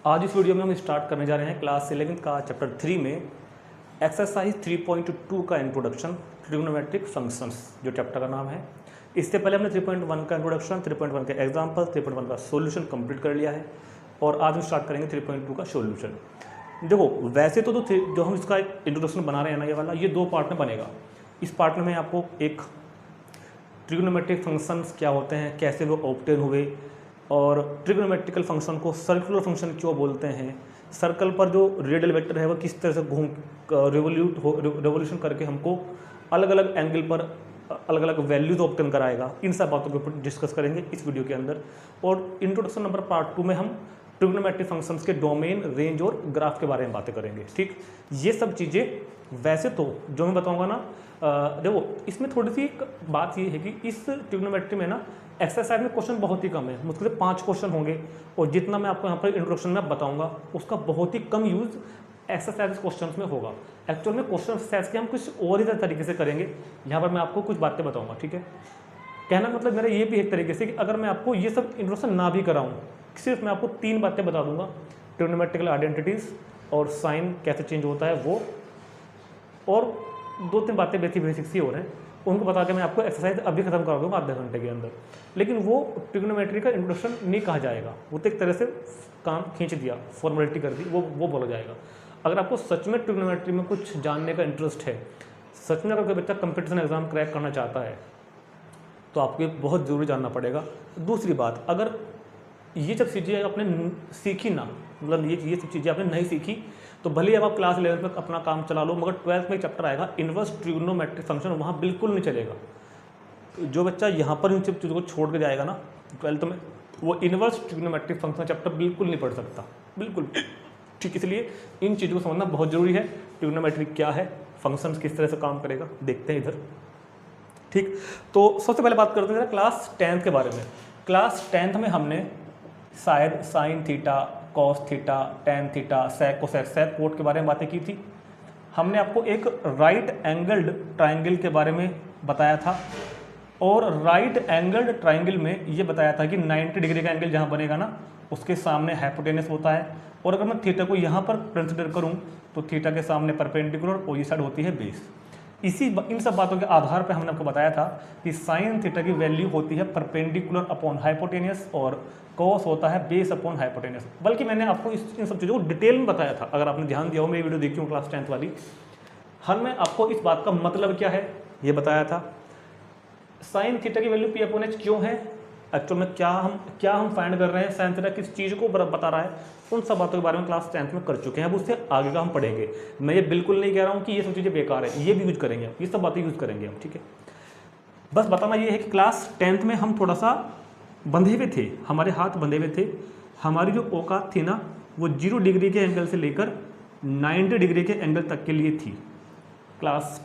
आज इस वीडियो में हम स्टार्ट करने जा रहे हैं क्लास 11 का चैप्टर 3 में एक्सरसाइज 3.2 का इंट्रोडक्शन ट्रिग्नोमेट्रिक फंक्शंस, जो चैप्टर का नाम है। इससे पहले हमने 3.1 का इंट्रोडक्शन, 3.1 के एग्जाम्पल, 3.1 का सॉल्यूशन कंप्लीट कर लिया है और आज हम स्टार्ट करेंगे 3.2 का सॉल्यूशन। देखो वैसे तो जो हम इसका इंट्रोडक्शन बना रहे हैं ना, ये वाला, ये 2 पार्ट में बनेगा। इस पार्ट में मैं आपको एक ट्रिग्नोमेट्रिक फंक्शंस क्या होते हैं, कैसे वो ऑब्टेन हुए, और ट्रिग्नोमेट्रिकल फंक्शन को सर्कुलर फंक्शन क्यों बोलते हैं, सर्कल पर जो रेडियल वेक्टर है वो किस तरह से घूम रेवोल्यूशन करके हमको अलग अलग एंगल पर अलग अलग वैल्यूज ऑब्टेन कराएगा, इन सब बातों के ऊपर डिस्कस करेंगे इस वीडियो के अंदर। और इंट्रोडक्शन नंबर पार्ट 2 में हम ट्रिग्नोमेट्रिक फंक्शंस के डोमेन, रेंज और ग्राफ के बारे में बातें करेंगे। ठीक, ये सब चीज़ें वैसे तो जो मैं बताऊंगा ना, देखो इसमें थोड़ी सी एक बात ये है कि इस ट्रिग्नोमेट्री में ना एक्सरसाइज में क्वेश्चन बहुत ही कम है, मुश्किल से 5 क्वेश्चन होंगे, और जितना मैं आपको यहाँ पर इंट्रोडक्शन में बताऊंगा उसका बहुत ही कम यूज़ एक्सरसाइज क्वेश्चंस में होगा। एक्चुअल में क्वेश्चन एक्सरसाइज के हम कुछ और ही तरीके से करेंगे, यहाँ पर मैं आपको कुछ बातें बताऊँगा। ठीक है, कहना मतलब मेरा ये भी एक तरीके से कि अगर मैं आपको ये सब इंट्रोडक्शन ना भी कराऊँ, सिर्फ मैं आपको 3 बातें बता दूंगा, ट्रिग्नोमेट्रिकल आइडेंटिटीज़ और साइन कैसे चेंज होता है वो, और 2-3 बातें बेसिक सी हो रहे हैं, उनको बता के मैं आपको एक्सरसाइज अभी खत्म करा दूंगा आधे घंटे के अंदर। लेकिन वो ट्रिग्नोमेट्री का इंट्रोडक्शन नहीं कहा जाएगा, वो तो एक तरह से काम खींच दिया, फॉर्मेलिटी कर दी, वो बोला जाएगा। अगर आपको सच में ट्रिग्नोमेट्री में कुछ जानने का इंटरेस्ट है, सच में अगर कोई बच्चा कंपटीशन एग्जाम क्रैक करना चाहता है, तो आपको ये बहुत ज़रूरी जानना पड़ेगा। दूसरी बात, अगर ये सब चीज़ें आपने सीखी ना, मतलब ये सब चीज़ें आपने नहीं सीखी, तो भले ही अब आप क्लास 11 में अपना काम चला लो, मगर 12th में एक चैप्टर आएगा इन्वर्स ट्रिग्नोमेट्रिक फंक्शन, वहाँ बिल्कुल नहीं चलेगा। जो बच्चा यहाँ पर इन सब चीज़ों को छोड़ के जाएगा ना 12th में, वो इन्वर्स ट्रिग्नोमेट्रिक फंक्शन चैप्टर बिल्कुल नहीं पढ़ सकता, बिल्कुल। ठीक, इसलिए इन चीज़ों को समझना बहुत ज़रूरी है। ट्रिग्नोमेट्री क्या है, फंक्शन किस तरह से काम करेगा, देखते हैं इधर। ठीक, तो सबसे पहले बात करते हैं क्लास 10th के बारे में। क्लास 10th में हमने शायद sine theta, cos theta, tan theta, sec cosec, sec cot के बारे में बातें की थी। हमने आपको एक राइट एंगल्ड ट्राइंगल के बारे में बताया था, और राइट एंगल्ड ट्राइंगल में ये बताया था कि 90 डिग्री का एंगल जहाँ बनेगा ना, उसके सामने हाइपोटेनस होता है, और अगर मैं थीटा को यहाँ पर कंसिडर करूँ तो थीटा के सामने परपेंडिकुलर और ये साइड होती है बेस। इन सब बातों के आधार पर हमने आपको बताया था कि साइन थीटा की वैल्यू होती है परपेंडिकुलर अपॉन हाइपोटेनियस, और कॉस होता है बेस अपॉन हाइपोटेनियस। बल्कि मैंने आपको इन सब चीज़ों को डिटेल में बताया था, अगर आपने ध्यान दिया हो, मेरी वीडियो देखी हो क्लास 10th वाली, हर में आपको इस बात का मतलब क्या है ये बताया था। साइन थीटा की वैल्यू पी अपॉन एच क्यों है, एक्चुअल में क्या हम फाइंड कर रहे हैं, साइन थीटा किस चीज़ को बता रहा है, उन सब बातों के बारे में क्लास 10th में कर चुके हैं। अब उससे आगे का हम पढ़ेंगे। मैं ये बिल्कुल नहीं कह रहा हूँ कि ये सब चीज़ें बेकार है, ये भी यूज करेंगे, ये सब बातें यूज करेंगे हम। ठीक है, बस बताना ये है कि क्लास 10th में हम थोड़ा सा बंधे हुए थे, हमारे हाथ बंधे हुए थे। हमारी जो औकात थी ना, वो 0 डिग्री के एंगल से लेकर 90 डिग्री के एंगल तक के लिए थी। क्लास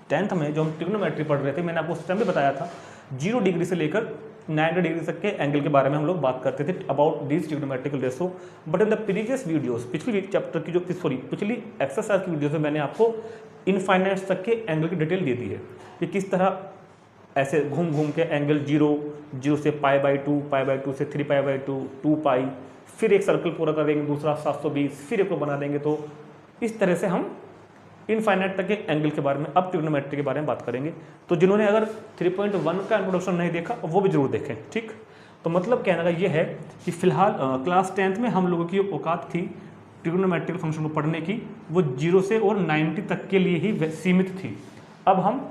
10th में जो हम ट्रिग्नोमेट्री पढ़ रहे थे, मैंने आपको उस टाइम भी बताया था 0 डिग्री से लेकर 90 डिग्री तक के एंगल के बारे में हम लोग बात करते थे, about this trigonometrical ratio. But in the previous videos, पिछली चैप्टर की पिछली एक्सरसाइज की वीडियोस में मैंने आपको इनफाइनाइट तक के एंगल की डिटेल दे दी है कि किस तरह ऐसे घूम घूम के एंगल 0 से π/2, π/2 से 3π/2, 2π, फिर एक सर्कल पूरा कर देंगे, दूसरा 720, फिर एक को बना देंगे। तो इस तरह से हम इनफाइनाइट तक के एंगल के बारे में, अब ट्रिग्नोमेट्री के बारे में बात करेंगे। तो जिन्होंने अगर 3.1 का इंट्रोडक्शन नहीं देखा वो भी जरूर देखें। ठीक, तो मतलब कहने का ये है कि फिलहाल क्लास 10th में हम लोगों की औकात थी ट्रिग्नोमेट्रिकल फंक्शन को पढ़ने की, वो 0 से और 90 तक के लिए ही सीमित थी। अब हम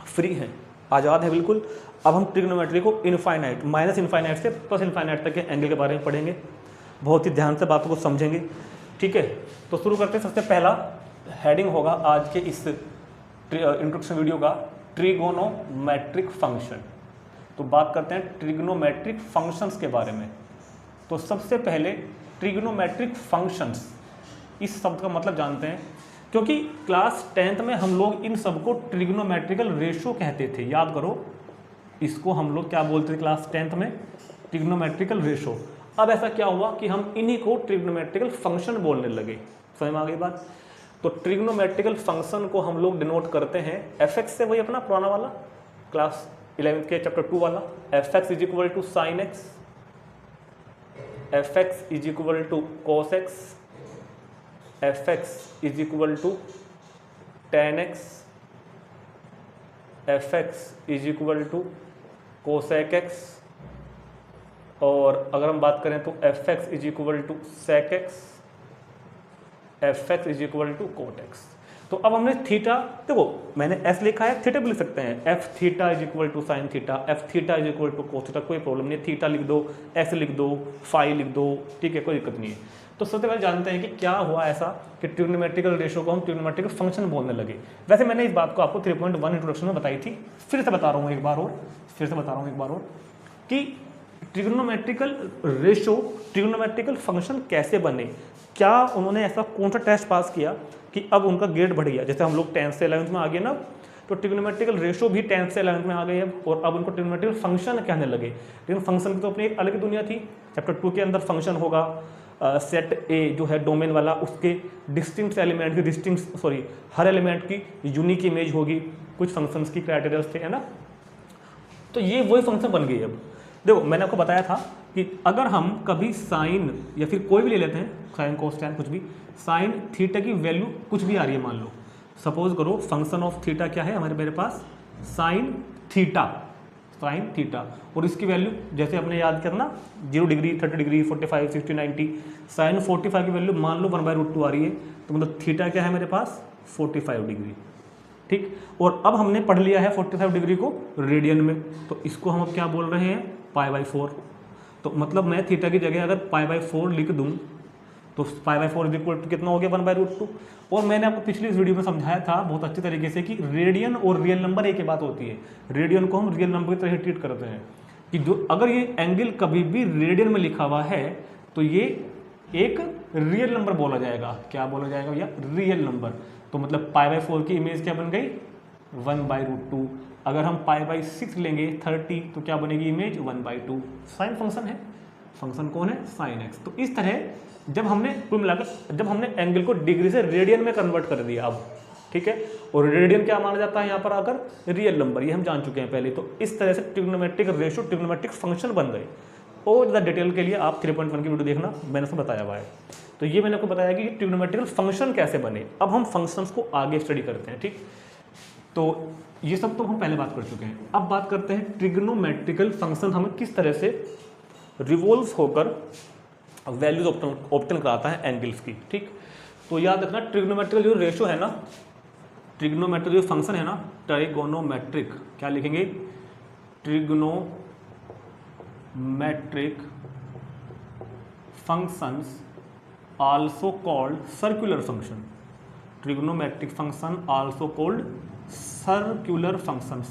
फ्री हैं, आज़ाद है बिल्कुल। अब हम ट्रिग्नोमेट्री को इनफाइनाइट, माइनस इनफाइनाइट से प्लस इनफाइनाइट तक के एंगल के बारे में पढ़ेंगे, बहुत ही ध्यान से बातों को समझेंगे। ठीक है, तो शुरू करते हैं। सबसे पहला हेडिंग होगा आज के इस इंट्रोडक्शन वीडियो का, ट्रिगोनोमेट्रिक फंक्शन। तो बात करते हैं ट्रिग्नोमेट्रिक फंक्शंस के बारे में। तो सबसे पहले ट्रिग्नोमेट्रिक फंक्शंस, इस शब्द का मतलब जानते हैं, क्योंकि क्लास 10th में हम लोग इन सबको ट्रिग्नोमेट्रिकल रेशो कहते थे। याद करो, इसको हम लोग क्या बोलते थे क्लास 10th में, ट्रिग्नोमेट्रिकल रेशो। अब ऐसा क्या हुआ कि हम इन्हीं को ट्रिग्नोमेट्रिकल फंक्शन बोलने लगे। समझ में आ गई बात। तो ट्रिग्नोमेट्रिकल फंक्शन को हम लोग डिनोट करते हैं एफ(x) से, वही अपना पुराना वाला क्लास 11 के चैप्टर 2 वाला, एफ(x) = sin x f x is equal to cos x, f x is equal to tan x, f x is equal to cosec x, और अगर हम बात करें तो f x is equal to sec x, f x is equal to cot x. तो अब हमने theta, देखो मैंने एस लिखा है, थीटा भी लिख सकते हैं, f theta is equal to sine theta, f theta is equal to cos theta, कोई प्रॉब्लम नहीं है, थीटा लिख दो, एक्स लिख दो, फाई लिख दो, ठीक है, कोई दिक्कत नहीं है। तो सबसे पहले जानते हैं कि क्या हुआ ऐसा कि ट्रिग्नोमेट्रिकल रेशियो को हम ट्रिग्नोमेट्रिकल फंक्शन बोलने लगे। वैसे मैंने इस बात को आपको 3.1 इंट्रोडक्शन में बताई थी, फिर से बता रहा हूँ एक बार और, कि ट्रिग्नोमेट्रिकल रेशियो, ट्रिग्नोमेट्रिकल फंक्शन कैसे बने, क्या उन्होंने ऐसा कौन सा टेस्ट पास किया कि अब उनका ग्रेड बढ़ गया। जैसे हम लोग 10th से 11th में आ गए ना, तो ट्रिग्नोमेट्रिकल रेशियो भी 10th से 11th में आ गई है, और अब उनको ट्रिग्नोमेट्रिकल फंक्शन कहने लगे। लेकिन फंक्शन की तो अपनी एक अलग दुनिया थी। चैप्टर 2 के अंदर फंक्शन होगा, सेट ए जो है डोमेन वाला, उसके डिस्टिंक्ट एलिमेंट की हर एलिमेंट की यूनिक इमेज होगी, कुछ फंक्शंस की क्राइटेरियाज थे, है ना। तो ये वही फंक्शन बन गई। अब देखो मैंने आपको बताया था कि अगर हम कभी साइन या फिर कोई भी ले लेते हैं, साइन कोस टैन कुछ भी, साइन थीटा की वैल्यू कुछ भी आ रही है, मान लो सपोज करो फंक्शन ऑफ थीटा क्या है हमारे मेरे पास, साइन थीटा, और इसकी वैल्यू जैसे आपने याद किया ना 0 डिग्री, 30 डिग्री, 45, 60, 90, साइन 45 की वैल्यू मान लो 1/√2 आ रही है, तो मतलब थीटा क्या है मेरे पास 45 डिग्री, ठीक। और अब हमने पढ़ लिया है 45 डिग्री को रेडियन में, तो इसको हम अब क्या बोल रहे हैं π/4। तो मतलब मैं थीटा की जगह अगर π/4 लिख दूं तो π/4 इज इक्वल टू कितना हो गया 1/√2। और मैंने आपको पिछली इस वीडियो में समझाया था बहुत अच्छी तरीके से कि रेडियन और रियल नंबर एक ही बात होती है। रेडियन को हम रियल नंबर की तरह ट्रीट करते हैं कि जो अगर ये एंगल कभी भी रेडियन में लिखा हुआ है तो ये एक रियल नंबर बोला जाएगा। क्या बोला जाएगा भैया? Real number. तो मतलब π/4 की इमेज क्या बन गई 1/√2। अगर हम π/6 लेंगे 30 तो क्या बनेगी इमेज 1/2। साइन फंक्शन है, फंक्शन कौन है साइन एक्स। तो इस तरह जब हमने एंगल को डिग्री से रेडियन में कन्वर्ट कर दिया अब, ठीक है, और रेडियन क्या माना जाता है यहाँ पर आकर रियल नंबर, ये हम जान चुके हैं पहले। तो इस तरह से ट्रिग्नोमेट्रिक रेशियो ट्रिग्नोमेट्रिक फंक्शन बन गए। और ज़्यादा डिटेल के लिए आप 3.1 की वीडियो देखना, मैंने उसमें बताया हुआ है। तो ये मैंने आपको बताया कि ट्रिग्नोमेट्रिकल फंक्शन कैसे बने। अब हम फंक्शंस को आगे स्टडी करते हैं, ठीक। तो ये सब तो हम पहले बात कर चुके हैं। अब बात करते हैं ट्रिग्नोमेट्रिकल फंक्शन हमें किस तरह से रिवॉल्व होकर वैल्यूज ऑब्टेन कराता है एंगल्स की, ठीक। तो याद रखना ट्रिग्नोमेट्रिकल जो रेशियो है ना, ट्रिग्नोमेट्रिक जो फंक्शन है ना, ट्रिगोनोमेट्रिक, क्या लिखेंगे trigonometric functions also called circular function. Trigonometric function also called circular function,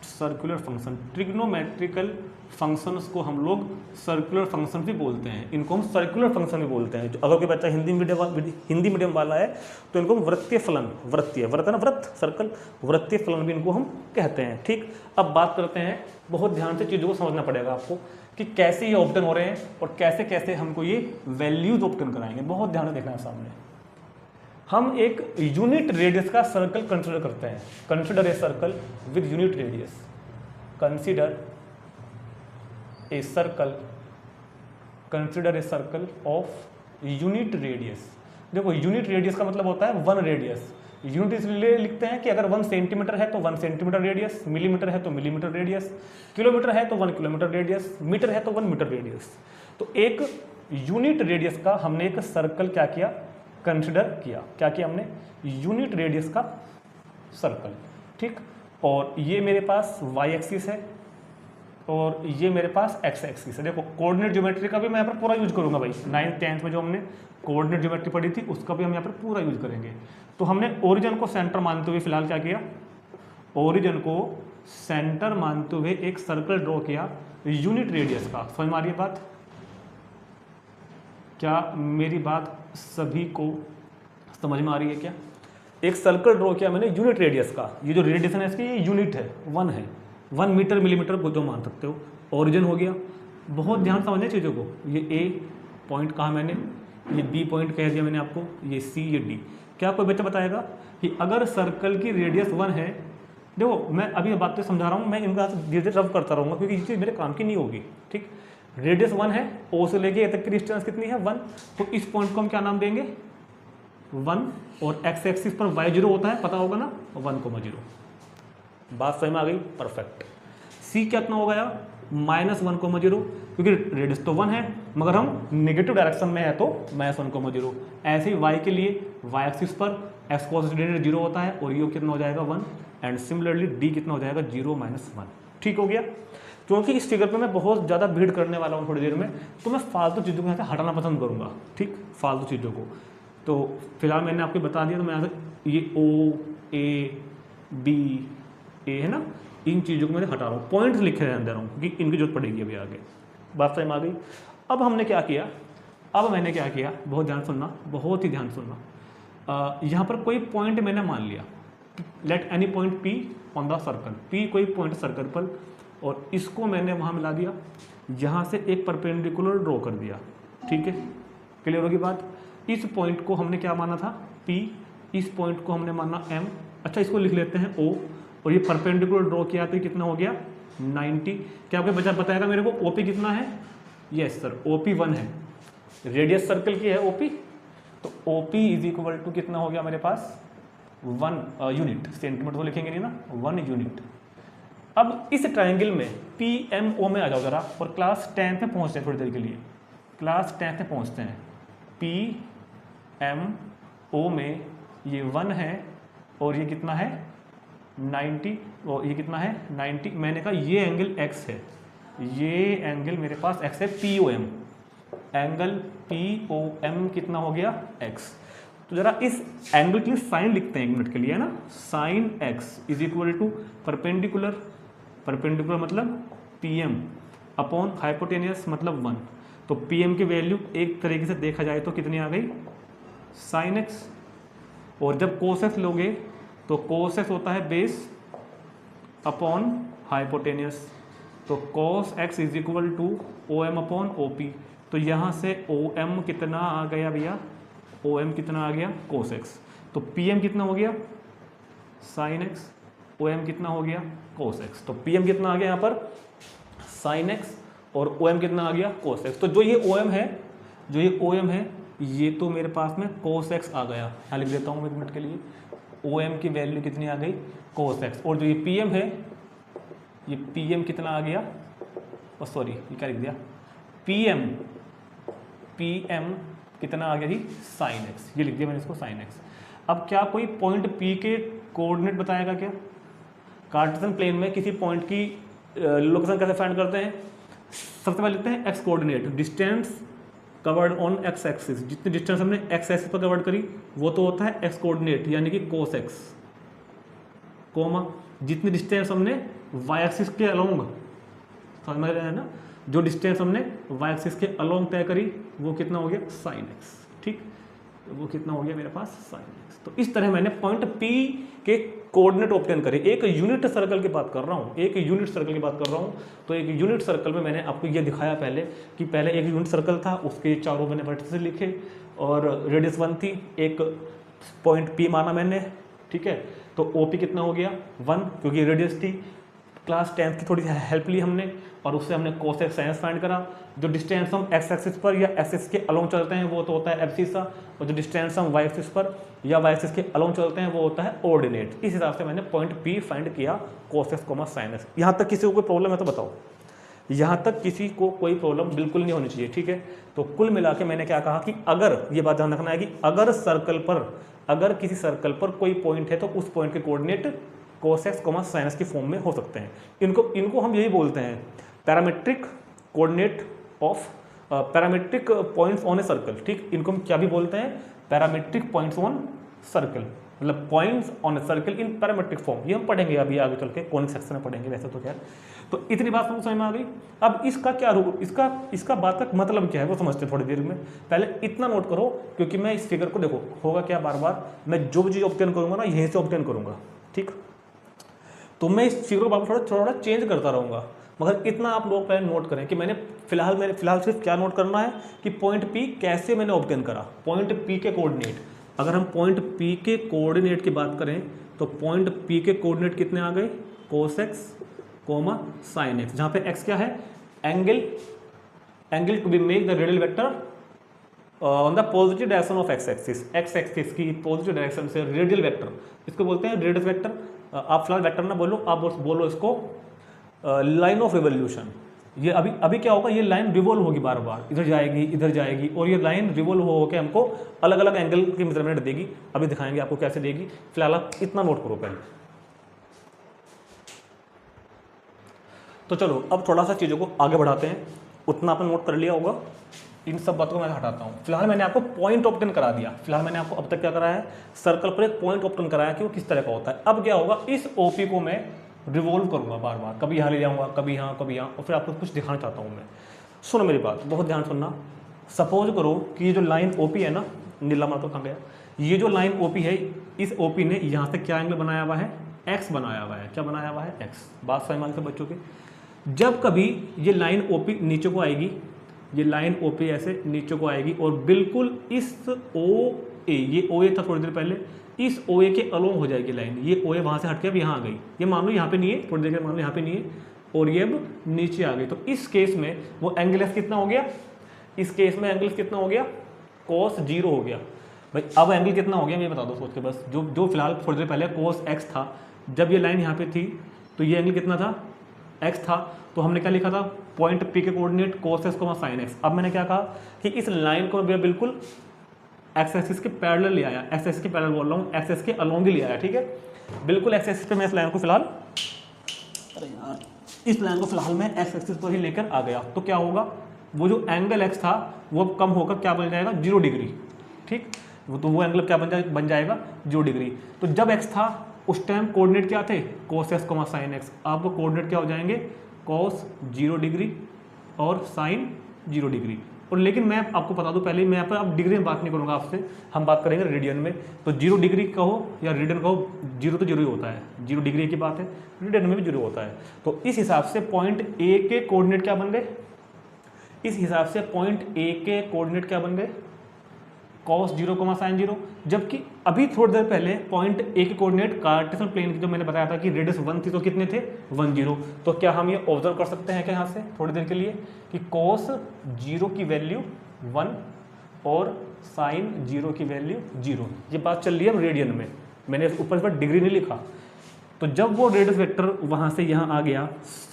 circular function. Trigonometrical functions को हम लोग सर्कुलर फंक्शन भी बोलते हैं, इनको हम सर्कुलर फंक्शन भी बोलते हैं। अगर कोई बच्चा हिंदी मीडियम वाला है तो इनको वृत्तीय फलन, व्रत सर्कल, वृत्तीय फलन भी इनको हम कहते हैं, ठीक। अब बात करते हैं, बहुत ध्यान से चीज़ों को समझना पड़ेगा आपको कि कैसे ये ऑब्टेन हो रहे हैं और कैसे कैसे हमको ये वैल्यूज ऑब्टेन कराएंगे। बहुत ध्यान से देखना है सामने। हम एक यूनिट रेडियस का सर्कल कंसिडर करते हैं। Consider a circle with unit radius, consider a circle of unit radius. देखो यूनिट रेडियस का मतलब होता है 1 रेडियस। यूनिट इसलिए लिखते हैं कि अगर 1 सेंटीमीटर है तो 1 सेंटीमीटर रेडियस, मिलीमीटर है तो मिलीमीटर रेडियस, किलोमीटर है तो 1 किलोमीटर रेडियस, मीटर है तो 1 मीटर रेडियस। तो एक यूनिट रेडियस का हमने एक सर्कल क्या किया, कंसिडर किया। क्या किया हमने? यूनिट रेडियस का सर्कल, ठीक। और ये मेरे पास y एक्सिस है और ये मेरे पास x एक्सिस है। देखो कोऑर्डिनेट ज्योमेट्री का भी मैं यहाँ पर पूरा यूज करूंगा भाई। 9th 10th में जो हमने कोऑर्डिनेट ज्योमेट्री पढ़ी थी उसका भी हम यहाँ पर पूरा यूज करेंगे। तो हमने ओरिजिन को सेंटर मानते हुए फिलहाल क्या किया, ओरिजिन को सेंटर मानते हुए एक सर्कल ड्रॉ किया यूनिट रेडियस का। समझ में आ रही है बात? क्या मेरी बात सभी को समझ में आ रही है? क्या एक सर्कल ड्रॉ किया मैंने यूनिट रेडियस का, ये जो रेडियस है इसकी ये यूनिट है, 1 है, 1 मीटर मिलीमीटर को जो मान सकते हो। ओरिजिन हो गया। बहुत ध्यान समझने चीज़ों को। ये ए पॉइंट कहा मैंने, ये बी पॉइंट कह दिया मैंने आपको, ये सी, ये डी। क्या कोई बच्चा बताएगा कि अगर सर्कल की रेडियस 1 है, देखो मैं अभी बातें समझा रहा हूँ, मैं इनका धीरे धीरे रब करता रहूँगा क्योंकि ये चीज़ मेरे काम की नहीं होगी, ठीक। रेडियस 1 है, ओ से लेके ए तक की डिस्टेंस कितनी है 1, तो इस पॉइंट को हम क्या नाम देंगे 1, और एक्स एक्सिस पर y0 होता है, पता होगा ना 1,0। बात समझ में आ गई, परफेक्ट। सी कितना हो गया -1,0, क्योंकि रेडियस तो 1 है मगर हम नेगेटिव डायरेक्शन में है तो -1,0। ऐसे ही y के लिए y एक्सिस पर x कोऑर्डिनेट 0 होता है और ये कितना हो जाएगा 1, एंड सिमिलरली d कितना हो जाएगा 0 -1। ठीक हो गया। क्योंकि इस फिगर पे मैं बहुत ज़्यादा भीड़ करने वाला हूँ थोड़ी देर में, तो मैं फालतू चीज़ों को यहाँ से हटाना पसंद करूँगा, ठीक, फालतू चीज़ों को। तो फिलहाल मैंने आपको बता दिया, तो मैं यहाँ से ये O A B A है ना, इन चीज़ों को मैं हटा रहा हूँ, पॉइंट्स लिखे दे रहा हूँ क्योंकि इनकी जरूरत पड़ेगी अभी आगे। बात समझ में आ गई। अब हमने क्या किया, अब मैंने क्या किया, बहुत ध्यान सुनना, बहुत ही ध्यान सुनना। यहाँ पर कोई पॉइंट मैंने मान लिया, let any point P on the circle, P कोई पॉइंट सर्कल पर, और इसको मैंने वहाँ मिला दिया, यहाँ से एक परपेंडिकुलर ड्रॉ कर दिया। ठीक है, क्लियर होगी बात। इस पॉइंट को हमने क्या माना था P, इस पॉइंट को हमने माना M। अच्छा, इसको लिख लेते हैं O, और ये परपेंडिकुलर ड्रॉ किया तो कितना हो गया 90। क्या आपके बच्चा बताएगा मेरे को OP कितना है? यस सर, OP 1 है, रेडियस सर्कल की है OP, तो OP इज इक्वल टू कितना हो गया मेरे पास 1 यूनिट, सेंटीमीटर तो लिखेंगे नहीं ना, 1 यूनिट। अब इस ट्राइंगल में PMO में आ जाओ जरा, और क्लास 10 में पहुंचते हैं थोड़ी देर के लिए, क्लास 10 में पहुंचते हैं। PMO में ये 1 है और ये कितना है 90, और ये कितना है 90। मैंने कहा ये एंगल x है, ये एंगल मेरे पास x है, POM, एंगल POM कितना हो गया x। तो जरा इस एंगल के लिए साइन लिखते हैं 1 मिनट के लिए, है ना। Sine x is equal to perpendicular, perpendicular मतलब PM अपॉन हाइपोटेनियस मतलब 1। तो PM की वैल्यू एक तरीके से देखा जाए तो कितनी आ गई साइन x, और जब कोस x लोगे तो कोस x होता है बेस अपॉन हाइपोटेनियस, तो cos x is equal to OM upon OP। तो यहाँ से OM कितना आ गया भैया, OM कितना आ गया कोस x, तो PM कितना हो गया साइन x, OM कितना हो गया कोस x। तो PM कितना आ गया यहाँ पर साइन x, और OM कितना आ गया कोस x। तो जो ये OM है, जो ये OM है, ये तो मेरे पास में कोस x आ गया, यहाँ लिख देता हूँ 1 मिनट के लिए। OM की वैल्यू कितनी आ गई कोस x, और जो ये PM है, ये PM कितना आ गया, सॉरी ये क्या लिख दिया PM कितना आ गया जी साइन x, ये लिख दिया मैंने इसको साइन x। अब क्या कोई पॉइंट P के कोऑर्डिनेट बताएगा क्या? कार्टेशियन प्लेन में किसी पॉइंट की लोकेशन कैसे फाइंड करते हैं? सबसे पहले लिखते हैं x coordinate, distance covered on x axis, जितनी डिस्टेंस हमने x एक्सिस पर कवर्ड करी वो तो होता है x कोऑर्डिनेट यानी कि cos x, कोमा जितनी डिस्टेंस हमने y एक्सिस के अलोंग, समझ में रहे हैं ना, जो डिस्टेंस हमने y एक्सिस के अलोंग तय करी वो कितना हो गया sin x। ठीक, वो कितना हो गया मेरे पास sin x। तो इस तरह मैंने पॉइंट P के कोऑर्डिनेट ऑब्टेन करे। एक यूनिट सर्कल की बात कर रहा हूँ, एक यूनिट सर्कल की बात कर रहा हूँ। तो एक यूनिट सर्कल में मैंने आपको ये दिखाया पहले कि पहले एक यूनिट सर्कल था, उसके चारों मैंने वर्टिसेस लिखे और रेडियस 1 थी, एक पॉइंट P माना मैंने, ठीक है। तो OP कितना हो गया 1, क्योंकि रेडियस थी। क्लास 10 की थोड़ी सी हेल्प ली हमने और उससे हमने cos x sin x find करा। जो डिस्टेंस हम x एक्सिस पर या एक्सिस के अलोंग चलते हैं वो तो होता है एब्सिसा, और जो डिस्टेंस हम y एक्सिस पर या y एक्सिस के अलोंग चलते हैं वो होता है ऑर्डिनेट। इस हिसाब से मैंने पॉइंट P फाइंड किया cos x, sin x। यहाँ तक किसी को कोई प्रॉब्लम है तो बताओ, यहाँ तक किसी को कोई प्रॉब्लम बिल्कुल नहीं होनी चाहिए, ठीक है। तो कुल मिला के मैंने क्या कहा कि अगर, ये बात ध्यान रखना है कि अगर सर्कल पर, अगर किसी सर्कल पर कोई पॉइंट है तो उस पॉइंट के coordinate cos x, sin x की फॉर्म में हो सकते हैं। इनको हम यही बोलते हैं parametric coordinate of parametric points on a circle. ठीक, इनको हम क्या भी बोलते हैं पैरामेट्रिक पॉइंट्स ऑन सर्कल, मतलब points on a circle in parametric form. ये हम पढ़ेंगे अभी आगे चल के, कॉनिक सेक्शन में पढ़ेंगे वैसे तो। खैर, तो इतनी बात समझ में आ गई। अब इसका क्या रूल, इसका बात का मतलब क्या है वो समझते हैं थोड़ी देर में। पहले इतना नोट करो, क्योंकि मैं इस फिगर को, देखो होगा क्या, बार बार मैं जो भी चीज़ ऑब्टेन करूंगा ना यहीं से ऑब्टेन करूंगा, ठीक। तो मैं इस फिगर को बार थोड़ा चेंज करता रहूँगा, मगर इतना आप लोग पहले नोट करें कि मैंने फिलहाल सिर्फ क्या नोट करना है कि पॉइंट P कैसे मैंने ऑब्टेन करा, पॉइंट P के कोऑर्डिनेट। अगर हम पॉइंट P के कोऑर्डिनेट की बात करें तो पॉइंट P के कोऑर्डिनेट कितने आ गए cos x, sin x, जहाँ पे x क्या है angle angle to be make the radial vector on the positive direction of x axis की पॉजिटिव डायरेक्शन से रेडियल वेक्टर, इसको बोलते हैं रेडियस वेक्टर। आप फिलहाल वेक्टर ना बोलो, आप बोलो इसको लाइन ऑफ रिवोल्यूशन। ये अभी क्या होगा, ये लाइन रिवोल्व होगी बार बार, इधर जाएगी और ये लाइन रिवोल्व हो के हमको अलग अलग एंगल की मेजरमेंट देगी। अभी दिखाएंगे आपको कैसे देगी, फिलहाल आप इतना नोट करो पहले। तो चलो अब थोड़ा सा चीज़ों को आगे बढ़ाते हैं। उतना अपन नोट कर लिया होगा, इन सब बातों को मैं हटाता हूँ। फिलहाल मैंने आपको पॉइंट ऑप्टेन करा दिया। फिलहाल मैंने आपको अब तक क्या कराया है, सर्कल पर एक पॉइंट ऑप्टेन कराया कि वो किस तरह का होता है। अब क्या होगा, इस ओपी को मैं रिवॉल्व करूंगा बार बार, कभी यहाँ ले जाऊंगा, कभी यहाँ, कभी यहाँ, और फिर आपको कुछ दिखाना चाहता हूँ मैं। सुनो मेरी बात, बहुत ध्यान सुनना। सपोज करो कि ये जो लाइन ओपी है ना, नीला मार्कर कहाँ गया, ये जो लाइन ओपी है, इस ओपी ने यहाँ से क्या एंगल बनाया हुआ है, एक्स बनाया हुआ है। क्या बनाया हुआ है, एक्स। बात समझ में बच्चों की। जब कभी ये लाइन ओपी नीचे को आएगी, ये लाइन ओपी ऐसे नीचे को आएगी और बिल्कुल इस ओ ए, ये ओ ए था थोड़ी देर पहले, इस ओ ए के अलोंग हो जाएगी लाइन। ये ओ ए वहाँ से हट के अब यहाँ आ गई, ये मान लो यहाँ पे नहीं है, थोड़ी देर के मान लो यहाँ पे नहीं है, और ये अब नीचे आ गई। तो इस केस में वो एंगल एस कितना हो गया, इस केस में एंगल कितना हो गया, cos 0 हो गया। भाई अब एंगल कितना हो गया, मैं बता दो सोच के बस। जो फिलहाल थोड़ी देर पहले cos x था, जब ये लाइन यहाँ पे थी तो ये एंगल कितना था, x था। तो हमने क्या लिखा था, पॉइंट P के coordinate cos x, sin x। अब मैंने क्या कहा कि इस लाइन को मैं बिल्कुल एक्स एक्सिस के पैरेलल ले आया, एक्स एक्सिस के पैरेलल बोल रहा हूँ, एक्स एक्सिस के अलोंग ही ले आया, ठीक है। बिल्कुल एक्स एक्सिस पे मैं इस लाइन को फिलहाल, अरे यार, इस लाइन को फिलहाल मैं एक्स एक्सिस पर ही लेकर आ गया। तो क्या होगा, वो जो एंगल एक्स था वो कम होकर क्या बन जाएगा, 0 डिग्री, ठीक। तो वो एंगल क्या बन जाएगा 0 डिग्री। तो जब एक्स था उस टाइम कोऑर्डिनेट क्या थे, cos x, sin x। आपको कोऑर्डिनेट क्या हो जाएंगे, cos 0 डिग्री और sin 0 डिग्री। और लेकिन मैं आपको बता दूं पहले, मैं यहाँ पर अब डिग्री में बात नहीं करूँगा आपसे, हम बात करेंगे रेडियन में। तो 0 डिग्री कहो या रेडियन कहो, 0 तो 0 ही होता है, 0 डिग्री की बात है, रेडियन में भी 0 होता है। तो इस हिसाब से पॉइंट ए के कोऑर्डिनेट क्या बन गए, इस हिसाब से पॉइंट ए के कोऑर्डिनेट क्या बन गए, cos 0, sin 0। जबकि अभी थोड़ी देर पहले पॉइंट ए के कोऑर्डिनेट कार्टेशियन प्लेन की जो मैंने बताया था कि रेडियस 1 थी, तो कितने थे, 1 0। तो क्या हम ये ऑब्जर्व कर सकते हैं क्या यहाँ से थोड़ी देर के लिए कि cos 0 की वैल्यू 1 और sin 0 की वैल्यू 0। ये बात चल रही है अब रेडियन में, मैंने ऊपर इस पर डिग्री नहीं लिखा। तो जब वो रेडियस वेक्टर वहाँ से यहाँ आ गया,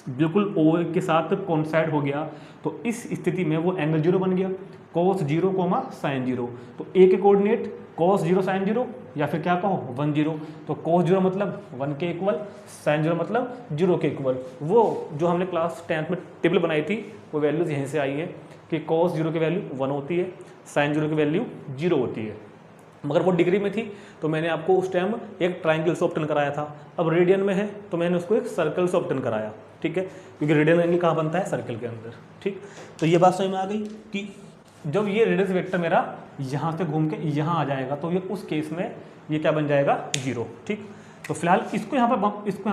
बिल्कुल ओ के साथ कोइंसाइड हो गया, तो इस स्थिति में वो एंगल 0 बन गया, cos 0, sin 0। तो ए के कोऑर्डिनेट cos 0 sin 0, या फिर क्या कहो 1 0। तो cos 0 मतलब 1 के इक्वल, sin 0 मतलब 0 के इक्वल। वो जो हमने क्लास 10th में टेबल बनाई थी, वो वैल्यूज यहीं से आई है कि cos 0 की वैल्यू 1 होती है, sin 0 की वैल्यू 0 होती है। मगर वो डिग्री में थी तो मैंने आपको उस टाइम एक ट्राइंगल से ऑब्टेन कराया था। अब रेडियन में है तो मैंने उसको एक सर्कल से ऑब्टेन कराया, ठीक है, क्योंकि रेडियन एंगल कहाँ बनता है, सर्कल के अंदर, ठीक। तो ये बात समझ में आ गई कि जब ये रेडियस वेक्टर मेरा यहाँ से घूम के यहाँ आ जाएगा तो ये उस केस में ये क्या बन जाएगा, 0, ठीक। तो फिलहाल इसको यहाँ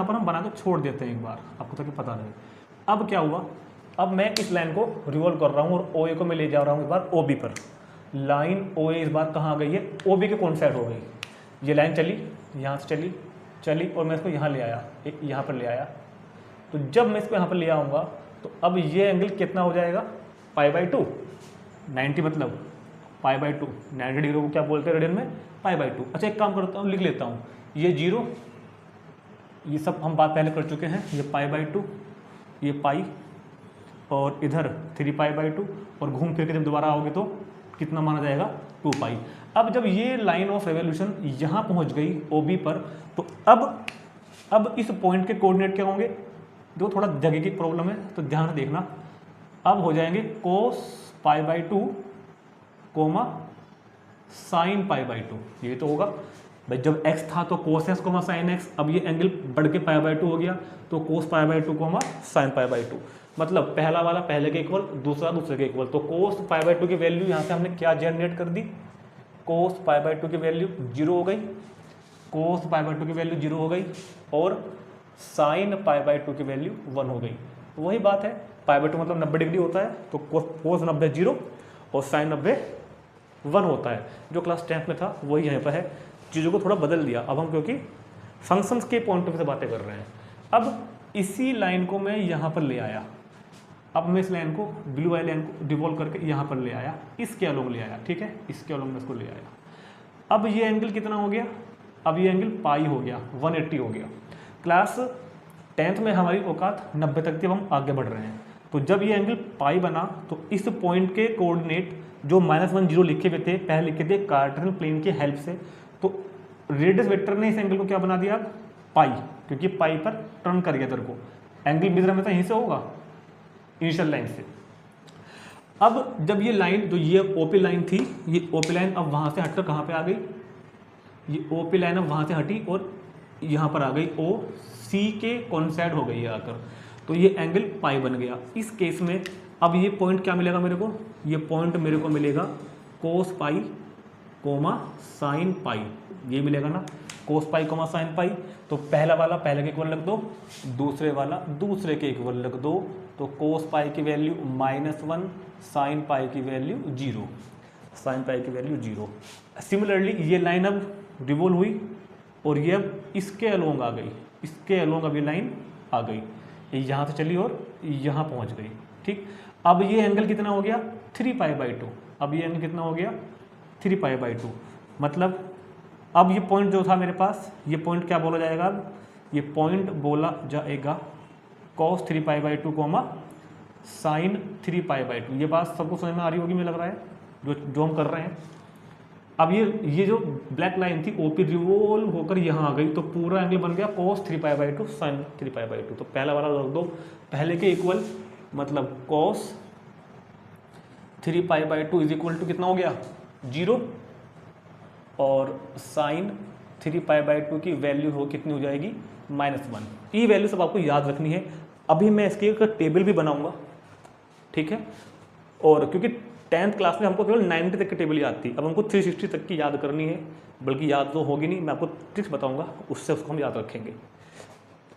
पर हम बना के छोड़ देते हैं एक बार, आपको ताकि पता रहे। अब क्या हुआ, अब मैं इस लाइन को रिवॉल्व कर रहा हूँ और ओ ए को मैं ले जा रहा हूँ इस बार ओ बी पर। लाइन ओ ए इस बार कहाँ आ गई है, ओ बी के कोइंसाइड हो गई। ये लाइन चली, यहाँ से चली और मैं इसको यहाँ ले आया, एक यहाँ पर ले आया। तो जब मैं इसको यहाँ पर ले आऊँगा तो अब ये एंगल कितना हो जाएगा, π/2, 90 मतलब π/2, 90 डिग्री को क्या बोलते हैं रेडियन में, π/2। अच्छा एक काम करता हूँ, लिख लेता हूँ, ये 0, ये सब हम बात पहले कर चुके हैं, ये π/2, ये पाई, और इधर 3π/2, और घूम फिर के जब दोबारा आओगे तो कितना माना जाएगा, 2π। अब जब ये लाइन ऑफ रेवोल्यूशन यहाँ पहुँच गई OB पर, तो अब इस पॉइंट के कोऑर्डिनेट क्या होंगे, जो थोड़ा जगह की प्रॉब्लम है तो ध्यान से देखना। अब हो जाएंगे cos π/2, sin π/2, ये तो होगा भाई। जब x था तो cos x, sin x, अब ये एंगल बढ़ के π/2 हो गया, तो cos π/2, sin π/2। मतलब पहला वाला पहले के इक्वल, दूसरा दूसरे के इक्वल। तो cos π/2 की वैल्यू यहाँ से हमने क्या जनरेट कर दी, cos π/2 की वैल्यू 0 हो गई, cos π/2 की वैल्यू 0 हो गई, और sin π/2 की वैल्यू 1 हो गई। वही बात है, π/2 मतलब 90 डिग्री होता है, तो cos 90 0 और sin 90 1 होता है। जो क्लास 10th में था वही यहाँ पर है, चीज़ों को थोड़ा बदल दिया अब हम, क्योंकि फंक्शंस के पॉइंट ऑफ व्यू से बातें कर रहे हैं। अब इसी लाइन को मैं यहाँ पर ले आया, अब मैं इस लाइन को, ब्लू वाली लाइन को डिवॉल्व करके यहाँ पर ले आया, इसके अलोंग ले आया, ठीक है, इसके अलोंग में इसको ले आया। अब ये एंगल कितना हो गया, अब ये एंगल पाई हो गया, 180 हो गया। क्लास 10th में हमारी औकात 90 तक थी, अब हम आगे बढ़ रहे हैं। तो जब ये एंगल पाई बना तो इस पॉइंट के कोऑर्डिनेट जो -1 0 लिखे हुए थे, पहले लिखे थे कार्टेशियन प्लेन की हेल्प से, तो रेडियस वेक्टर ने इस एंगल को क्या बना दिया, पाई, क्योंकि पाई पर टर्न कर गया तेरे को। एंगल मिजर में तो यहीं से होगा, इनिशियल लाइन से। अब जब ये लाइन, जो ये ओपी लाइन थी, ये ओपी लाइन अब वहाँ से हटकर कहाँ पे आ गई, ये ओपी लाइन अब वहाँ से हटी और यहाँ पर आ गई, ओ सी के कॉन्साइड हो गई है आकर, तो ये एंगल पाई बन गया। इस केस में अब ये पॉइंट क्या मिलेगा मेरे को, ये पॉइंट मेरे को मिलेगा कोस पाई कोमा साइन पाई, ये मिलेगा ना, कोस पाई कोमा साइन पाई। तो पहला वाला पहले के इक्वल रख दो, दूसरे वाला दूसरे के इक्वल रख दो, तो कोस पाई की वैल्यू -1, साइन पाई की वैल्यू 0, साइन पाई की वैल्यू 0। सिमिलरली ये लाइन अब रिवॉल्व हुई और ये अब इसके अलोंग आ गई, इसके अलोंग अब ये लाइन आ गई, ये यहाँ से चली और यहाँ पहुँच गई, ठीक। अब ये एंगल कितना हो गया, 3π/2, अब ये एंगल कितना हो गया, 3π/2, मतलब अब ये पॉइंट जो था मेरे पास, ये पॉइंट क्या बोला जाएगा, अब ये पॉइंट बोला जाएगा cos 3π/2 कोमा साइन 3π/2। ये बात सबको समझ में आ रही होगी, मुझे लग रहा है, जो हम कर रहे हैं। अब ये जो ब्लैक लाइन थी ओपी रिवॉल्व होकर यहाँ आ गई, तो पूरा एंगल बन गया cos 3π/2 साइन 3π/2। तो पहला वाला रख दो पहले के इक्वल, मतलब cos 3π/2 इज इक्वल टू कितना हो गया, 0, और साइन 3π/2 की वैल्यू हो कितनी हो जाएगी, -1। ये वैल्यू सब आपको याद रखनी है। अभी मैं इसके एक टेबल भी बनाऊंगा, ठीक है, और क्योंकि 10th क्लास में हमको केवल 90 तक की टेबल याद थी, अब हमको 360 तक की याद करनी है, बल्कि याद तो होगी नहीं, मैं आपको ट्रिक्स बताऊंगा, उससे उसको हम याद रखेंगे।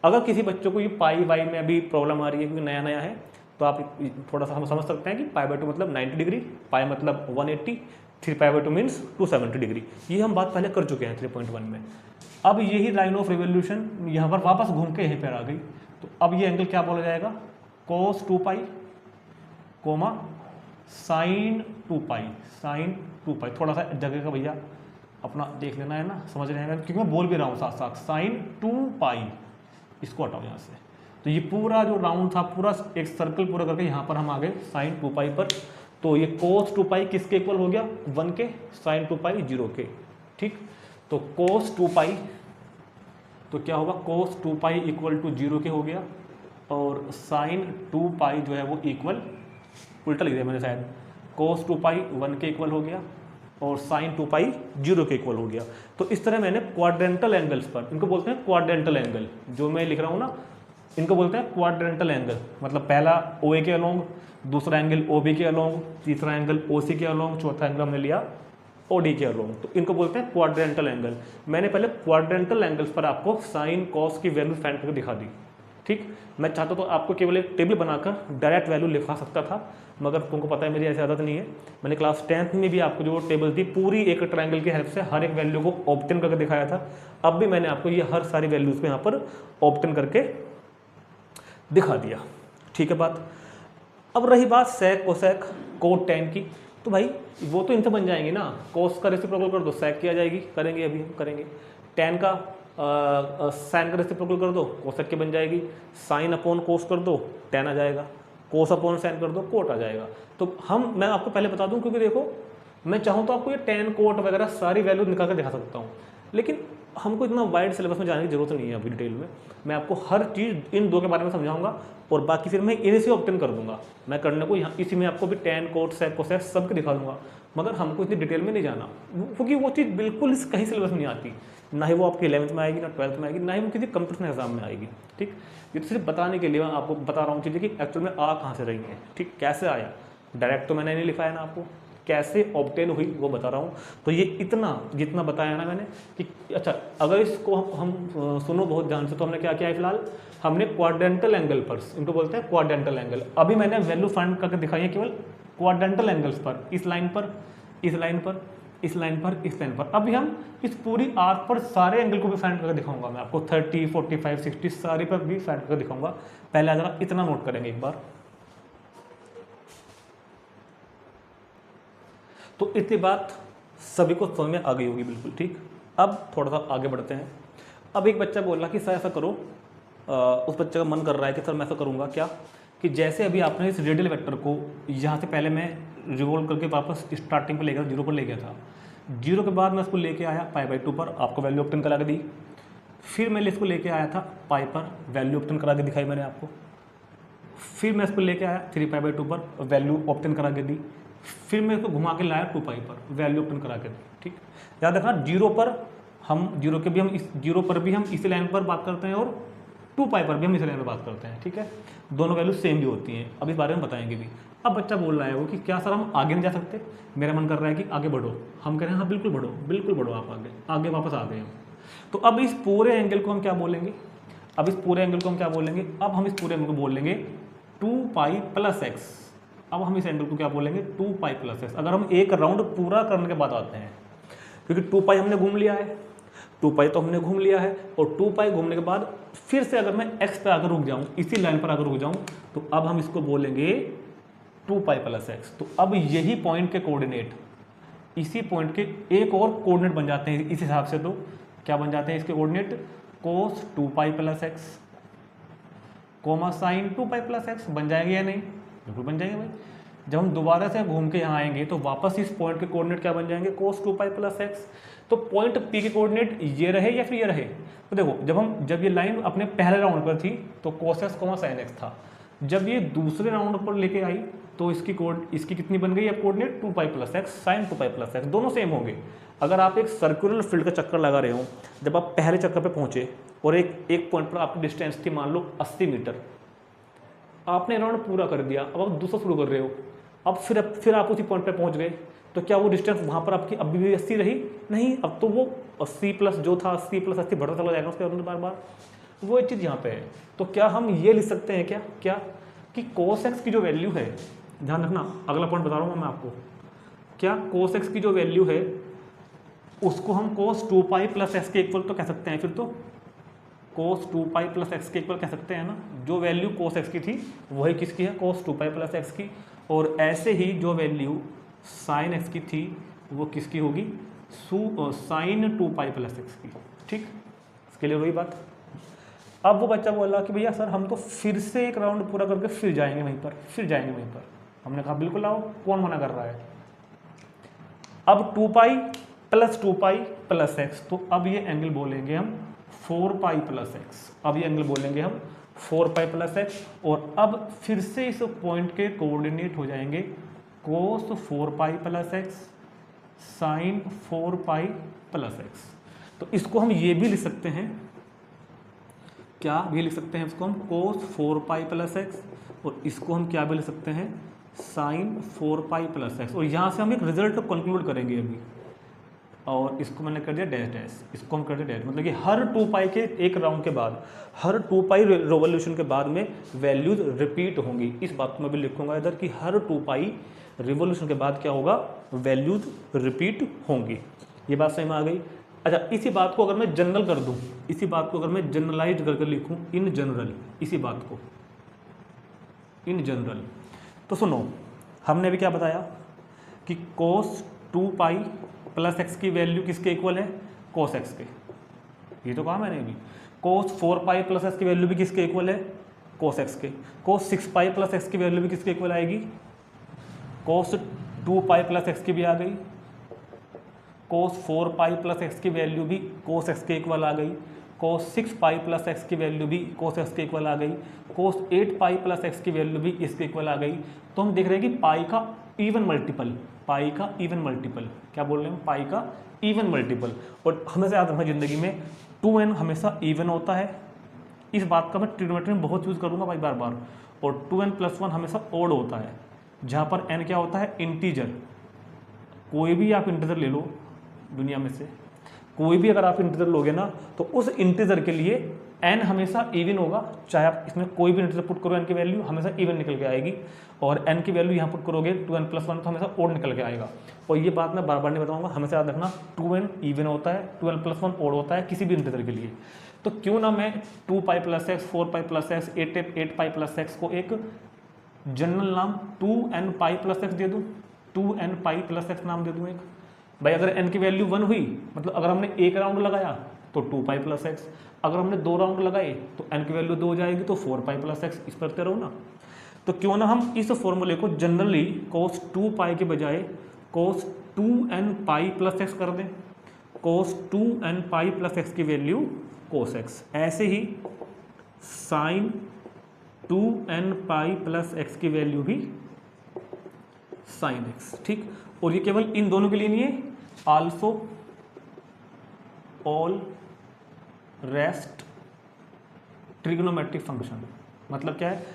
अगर किसी बच्चों को ये पाई वाई में अभी प्रॉब्लम आ रही है, क्योंकि नया नया है, तो आप थोड़ा सा हम समझ सकते हैं कि π/2 मतलब 90 डिग्री, पाई मतलब 180, 3π/2 मीन्स 270 डिग्री। ये हम बात पहले कर चुके हैं 3.1 में। अब यही लाइन ऑफ रिवोल्यूशन यहाँ पर वापस घूम के यहीं पर आ गई, तो अब ये एंगल क्या बोला जाएगा, cos 2π कोमा साइन 2π, साइन 2π। थोड़ा सा जगह का भैया अपना देख लेना है ना, समझ रहे हैं, क्योंकि मैं बोल भी रहा हूँ साथ साथ, साइन 2π, इसको हटाओ यहाँ से। तो ये पूरा जो राउंड था, पूरा एक सर्कल पूरा करके यहाँ पर हम आ गए साइन 2π पर। तो ये cos 2π किसके इक्वल हो गया, 1 के, साइन 2π 0 के, ठीक। तो cos 2π, तो क्या होगा, cos 2π इक्वल टू 0 के हो गया, और साइन 2π जो है वो इक्वल, उल्टा लिख दिया मैंने शायद, cos 2π 1 के इक्वल हो गया और साइन 2π 0 के इक्वल हो गया। तो इस तरह मैंने क्वाड्रेंटल एंगल्स पर, इनको बोलते हैं क्वाड्रेंटल एंगल, जो मैं लिख रहा हूँ ना, इनको बोलते हैं क्वाड्रेंटल एंगल। मतलब पहला OA के अलोंग, दूसरा एंगल OB के अलोंग, तीसरा एंगल OC के अलोंग, चौथा एंगल हमने लिया OD के अलोंग, तो इनको बोलते हैं क्वाड्रेंटल एंगल। मैंने पहले क्वाड्रेंटल एंगल्स पर आपको साइन कॉस की वैल्यू फाइंड करके दिखा दी, ठीक। मैं चाहता तो आपको केवल एक टेबल बनाकर डायरेक्ट वैल्यू लिखा सकता था, मगर तुमको पता है मेरी ऐसी आदत नहीं है। मैंने क्लास 10th में भी आपको जो टेबल थी पूरी एक ट्रायंगल की हेल्प से हर एक वैल्यू को ऑब्टेन करके दिखाया था। अब भी मैंने आपको ये हर सारी वैल्यूज को यहाँ पर ऑब्टेन करके दिखा दिया, ठीक है बात। अब रही बात सेक कोसेक कोट टेन की, तो भाई वो तो इनसे बन जाएंगे ना, कोस का रेसिप्रोकल कर दो सेक की आ जाएगी, करेंगे अभी हम करेंगे। टेन का साइन का रेसिप्रोकल कर दो, कोसेक की बन जाएगी। साइन अपॉन कोस कर दो, टेन आ जाएगा। कोस अपॉन साइन कर दो, कोट आ जाएगा। तो मैं आपको पहले बता दूं, क्योंकि देखो मैं चाहूँ तो आपको ये टेन कोट वगैरह सारी वैल्यू निकाल कर दिखा सकता हूँ, लेकिन हमको इतना वाइड सिलेबस में जाने की जरूरत नहीं है अभी डिटेल में। मैं आपको हर चीज़ इन दो के बारे में समझाऊंगा और बाकी फिर मैं इन्हीं से ऑप्टेन कर दूंगा। मैं करने को यहाँ इसी में आपको भी टेन कोट सेक कोसेक सब के दिखा दूंगा, मगर हमको इतनी डिटेल में नहीं जाना, क्योंकि वो चीज़ बिल्कुल कहीं सिलेबस में नहीं आती, ना ही वो आपके 11th में आएगी, ना 12th में आएगी, ना ही वो किसी कंपटीशन एग्जाम में आएगी, ठीक। ये तो सिर्फ बताने के लिए मैं आपको बता रहा हूँ चीज़ें कि एक्चुअल में आ कहाँ से रही हैं, ठीक, कैसे आया। डायरेक्ट तो मैंने नहीं लिखा है ना, आपको कैसे ऑब्टेन हुई वो बता रहा हूँ। तो ये इतना जितना बताया ना मैंने कि अच्छा, अगर इसको हम सुनो बहुत ध्यान से, तो हमने क्या किया है फिलहाल, हमने क्वाड्रेंटल एंगल पर, इनको बोलते हैं क्वाड्रेंटल एंगल। अभी मैंने वैल्यू फाइंड करके दिखाई है केवल क्वाड्रेंटल एंगल्स पर, इस लाइन पर, इस लाइन पर, इस लाइन पर, इस लाइन पर। अभी हम इस पूरी आर्क पर सारे एंगल को भी फाइंड करके दिखाऊंगा मैं आपको, 30, 45, 60 सारी पर भी फाइंड करके दिखाऊंगा। पहले जरा इतना नोट करेंगे एक बार, तो इतनी बात सभी को समझ में आ गई होगी बिल्कुल, ठीक। अब थोड़ा सा आगे बढ़ते हैं। अब एक बच्चा बोल रहा कि सर ऐसा करो, उस बच्चे का मन कर रहा है कि सर मैं ऐसा करूँगा क्या, कि जैसे अभी आपने इस रेडियल वेक्टर को यहाँ से पहले मैं रिवॉल्व करके वापस स्टार्टिंग पर ले गया, 0 पर ले गया था, 0 के बाद मैं इसको लेके आया π/2 पर, आपको वैल्यू ऑब्टेन करा के दी। फिर मैं इसको लेके आया था पाई पर, वैल्यू ऑब्टेन करा के दिखाई मैंने आपको। फिर मैं इसको लेके आया 3π/2 पर, वैल्यू ऑब्टेन करा के दी। फिर मैं इसको घुमा के लाया 2π पर, वैल्यू ऑब्टेन करा के दी, ठीक। याद रखना 0 पर हम 0 के भी हम इस 0 पर भी हम इसी लाइन पर बात करते हैं और 2π पर भी हम इसी लाइन पर बात करते हैं, ठीक है। दोनों वैल्यू सेम भी होती हैं, अब इस बारे में बताएंगे भी। अब बच्चा बोल रहा है वो कि क्या सर हम आगे नहीं जा सकते, मेरा मन कर रहा है कि आगे बढ़ो। हम कह रहे हैं हाँ बिल्कुल बढ़ो, बिल्कुल बढ़ो आप आगे, आगे वापस आ गए हम। तो अब इस पूरे एंगल को हम क्या बोलेंगे, अब इस पूरे एंगल को हम क्या बोलेंगे, अब हम इस पूरे एंगल को बोल लेंगे 2π + x। अब हम इस एंगल को क्या बोलेंगे 2π + x। अगर हम एक राउंड पूरा करने के बाद आते हैं, क्योंकि 2π हमने घूम लिया है, 2π तो हमने घूम लिया है, और 2π घूमने के बाद फिर से अगर मैं x पे आकर रुक जाऊं, इसी लाइन पर आकर रुक जाऊं, तो अब हम इसको बोलेंगे 2π + x। तो अब यही पॉइंट के कोऑर्डिनेट, इसी पॉइंट के एक और कोऑर्डिनेट बन जाते हैं इस हिसाब से। तो क्या बन जाते हैं इसके coordinate, cos 2π + x, sin 2π + x बन जाएंगे या नहीं, बिल्कुल बन जाएंगे भाई। जब हम दोबारा से घूम के यहाँ आएंगे तो वापस इस पॉइंट के कोऑर्डिनेट क्या बन जाएंगे, cos 2π + x। तो पॉइंट P के कोऑर्डिनेट ये रहे या फिर ये रहे, तो देखो जब ये लाइन अपने पहले राउंड पर थी तो cos x, sin x था। जब ये दूसरे राउंड पर लेके आई तो इसकी कितनी बन गई अब कोऑर्डिनेट 2π + x, sin 2π + x, दोनों सेम होंगे। अगर आप एक सर्कुलर फील्ड का चक्कर लगा रहे हो, जब आप पहले चक्कर पे पहुंचे और एक पॉइंट पर आपकी डिस्टेंस थी मान लो 80 मीटर, आपने राउंड पूरा कर दिया, अब आप दूसरा शुरू कर रहे हो, अब फिर आप उसी पॉइंट पे पहुंच गए, तो क्या वो डिस्टेंस वहाँ पर आपकी अभी भी 80 रही? नहीं, अब तो वो 80 प्लस जो था 80 + 80 बढ़ता चला जाएगा उसके अंदर बार बार। वो एक चीज़ यहाँ पे है। तो क्या हम ये लिख सकते हैं क्या कि cos x की जो वैल्यू है, ध्यान रखना अगला पॉइंट बता रहा हूँ मैं आपको, क्या cos x की जो वैल्यू है उसको हम cos 2π + x के इक्वल तो कह सकते हैं, फिर तो cos 2π + x के इक्वल कह सकते हैं ना। जो वैल्यू cos x की थी वही किसकी है, cos 2π + x की। और ऐसे ही जो वैल्यू sin x की थी वो किसकी होगी, sin 2π + x की, ठीक। इसके लिए वही बात। अब वो बच्चा बोला कि भैया सर हम तो फिर से एक राउंड पूरा करके फिर जाएंगे वहीं पर, हमने कहा बिल्कुल आओ, कौन मना कर रहा है। अब 2π + 2π + x, तो अब ये एंगल बोलेंगे हम 4π + x, अब ये एंगल बोलेंगे हम 4π + x। और अब फिर से इस पॉइंट के कोऑर्डिनेट हो जाएंगे cos 4π + x, sin 4π + x। तो इसको हम ये भी लिख सकते हैं, क्या भी लिख सकते हैं, इसको हम cos 4π + x, और इसको हम क्या भी लिख सकते हैं, sin 4π + x। और यहाँ से हम एक रिजल्ट को कंक्लूड करेंगे अभी, और इसको मैंने कर दिया डैश, इसको हम कर दिया डैश। मतलब कि हर 2π के एक राउंड के बाद, हर 2π रिवोल्यूशन के बाद में वैल्यूज रिपीट होंगी। इस बात को मैं भी लिखूंगा इधर कि हर 2π रिवोल्यूशन के बाद क्या होगा, वैल्यूज रिपीट होंगी। ये बात समझ में आ गई। अच्छा, इसी बात को अगर मैं जनरल कर दूं, इसी बात को अगर मैं जनरलाइज करके लिखूं, इन जनरल, इसी बात को इन जनरल, तो सुनो हमने भी क्या बताया कि cos 2π + x की वैल्यू किसके इक्वल है, cos x के। ये तो कहा मैंने भी। cos 4π + x की वैल्यू भी किसके इक्वल है, cos x के। cos 6π + x की वैल्यू भी किसके इक्वल आएगी, cos 2π + x की भी आ गई। cos 4π + x की वैल्यू भी cos x के इक्वल आ गई। cos 6π + x की वैल्यू भी cos x के इक्वल आ गई। cos 8π + x की वैल्यू भी इसके इक्वल आ गई। तो हम देख रहे हैं कि पाई का इवन मल्टीपल, पाई का इवन मल्टीपल, क्या बोल रहे हैं, पाई का इवन मल्टीपल। और हमेशा याद रखना जिंदगी में 2n हमेशा इवन होता है। इस बात का मैं ट्रिग्नोमेट्री में बहुत यूज़ करूँगा भाई बार बार। और 2n + 1 हमेशा ओड होता है, जहाँ पर n क्या होता है, इंटीजर। कोई भी आप इंटीजर ले लो दुनिया में से, कोई भी अगर आप इंटीजर लोगे ना, तो उस इंटीजर के लिए n हमेशा इवन होगा। चाहे आप इसमें कोई भी इंटीजर पुट करो, n की वैल्यू हमेशा इवन निकल के आएगी। और n की वैल्यू यहाँ पुट करोगे 2n + 1 तो हमेशा ओड निकल के आएगा। और ये बात मैं बार बार नहीं बताऊंगा, हमेशा याद रखना 2n इवन होता है, 2n + 1 ओड होता है किसी भी इंटीजर के लिए। तो क्यों ना मैं 2π + x, 4π + x, 8π + x को एक जनरल नाम 2nπ + x दे दूँ। 2n पाई प्लस एक्स नाम दे दूँ एक। भाई अगर n की वैल्यू 1 हुई, मतलब अगर हमने एक राउंड लगाया तो 2 पाई प्लस एक्स, अगर हमने 2 राउंड लगाए तो n की वैल्यू 2 हो जाएगी तो 4 पाई प्लस एक्स, इस पर करते रहो ना। तो क्यों ना हम इस फॉर्मूले को जनरली cos 2 पाई के बजाय cos 2n pi plus x कर दें। cos 2n pi plus x की वैल्यू cos x, ऐसे ही sin 2n pi plus x की वैल्यू भी sin x, ठीक। और ये केवल इन दोनों के लिए नहीं है, also all rest trigonometric function, मतलब क्या है,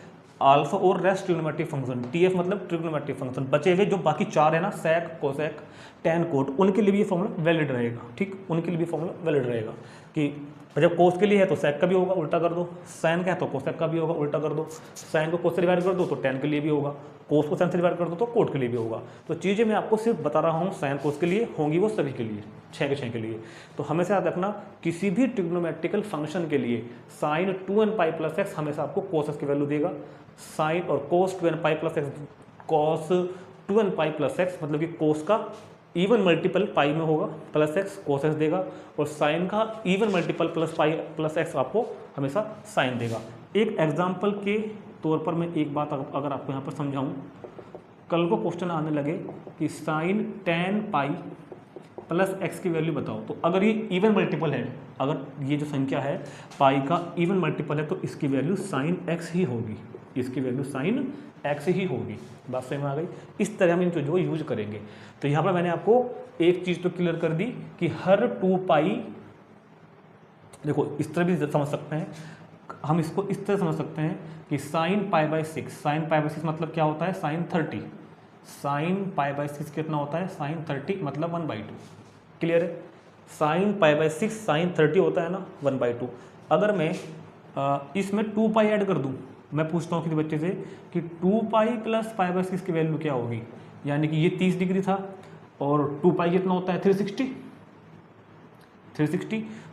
अल्फा और रेस्ट ट्रिग्नोमेट्रिक फंक्शन, टीएफ मतलब ट्रिग्नोमेट्रिक फंक्शन, बचे हुए जो बाकी 4 है ना, सेक, कोसेक, टैन, कोट, उनके लिए भी ये फॉर्मूला वैलिड रहेगा, ठीक। उनके लिए भी फॉर्मूला वैलिड रहेगा कि जब कोस के लिए है तो सेक का भी होगा, उल्टा कर दो, साइन का है तो कोसेक का भी होगा, उल्टा कर दो, साइन को कोस से डिवाइड कर दो तो टैन के लिए भी होगा, कोस को साइन से डिवाइड कर दो तो कोट के लिए भी होगा। तो चीज़ें मैं आपको सिर्फ बता रहा हूँ, साइन कोस के लिए होंगी वो सभी के लिए, 6 के 6 के लिए। तो हमेशा याद रखना, किसी भी ट्रिग्नोमेट्रिकल फंक्शन के लिए sign 2n pi plus x हमेशा आपको कोस एक्स की वैल्यू देगा, साइन और कोस 2n pi plus x, cos 2n pi plus x मतलब कि कोस का इवन मल्टीपल पाई में होगा प्लस एक्स कोस एक्स देगा, और साइन का even multiple plus pi plus x आपको हमेशा साइन देगा। एक एग्जाम्पल के तौर पर मैं एक बात अगर आपको यहाँ पर समझाऊँ, कल को क्वेश्चन आने लगे कि sine tan pi plus x की वैल्यू बताओ, तो अगर ये इवन मल्टीपल है, अगर ये जो संख्या है पाई का इवन मल्टीपल है, तो इसकी वैल्यू साइन एक्स ही होगी, इसकी वैल्यू साइन एक्स ही होगी। बात समझ में आ गई? इस तरह हम इन चीज़ों को यूज करेंगे। तो यहाँ पर मैंने आपको एक चीज़ तो क्लियर कर दी कि हर 2 पाई, देखो इस तरह भी समझ सकते हैं हम, इसको इस तरह समझ सकते हैं कि sine pi by 6, sine pi by 6 मतलब क्या होता है, साइन 30, साइन पाई बाई 6 कितना होता है, साइन 30 मतलब 1/2। क्लियर है? साइन पाई बाई 6 साइन 30 होता है ना, 1/2। अगर मैं इसमें 2 पाई ऐड कर दूं, मैं पूछता हूँ किसी बच्चे से कि 2 पाई प्लस पाई बाई 6 की वैल्यू क्या होगी, यानी कि ये 30 डिग्री था और 2 पाई कितना होता है, 360,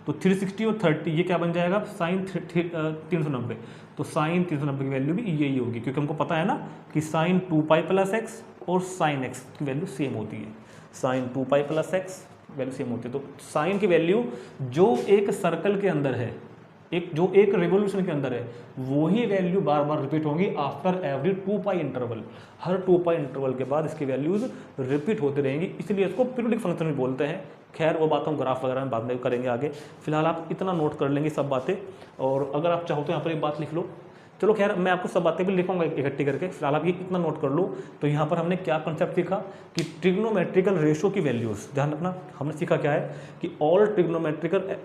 तो 360 और 30 ये क्या बन जाएगा, साइन 390। तो साइन 390 की वैल्यू भी यही होगी, क्योंकि हमको पता है ना कि साइन 2 पाई प्लस एक्स और साइन एक्स की वैल्यू सेम होती है, sine 2 pi plus x value same होती है। तो साइन की वैल्यू जो एक सर्कल के अंदर है, जो एक रिवोल्यूशन के अंदर है, वही वैल्यू बार बार रिपीट होंगी आफ्टर एवरी 2 पाई इंटरवल। हर 2 पाई इंटरवल के बाद इसकी वैल्यूज रिपीट होती रहेंगी, इसलिए इसको पीरियोडिक फंक्शन भी बोलते हैं। खैर वो बात हम ग्राफ वगैरह में बाद में करेंगे आगे, फिलहाल आप इतना नोट कर लेंगे सब बातें, और अगर आप चाहो तो यहाँ पर एक बात लिख लो। चलो खैर मैं आपको सब बातें भी लिखूंगा इकट्ठी करके, फिलहाल आप ये इतना नोट कर लो। तो यहाँ पर हमने क्या कंसेप्ट सीखा कि ट्रिग्नोमेट्रिकल रेशो की वैल्यूज, ध्यान रखना हमने सीखा क्या है कि ऑल ट्रिग्नोमेट्रिकल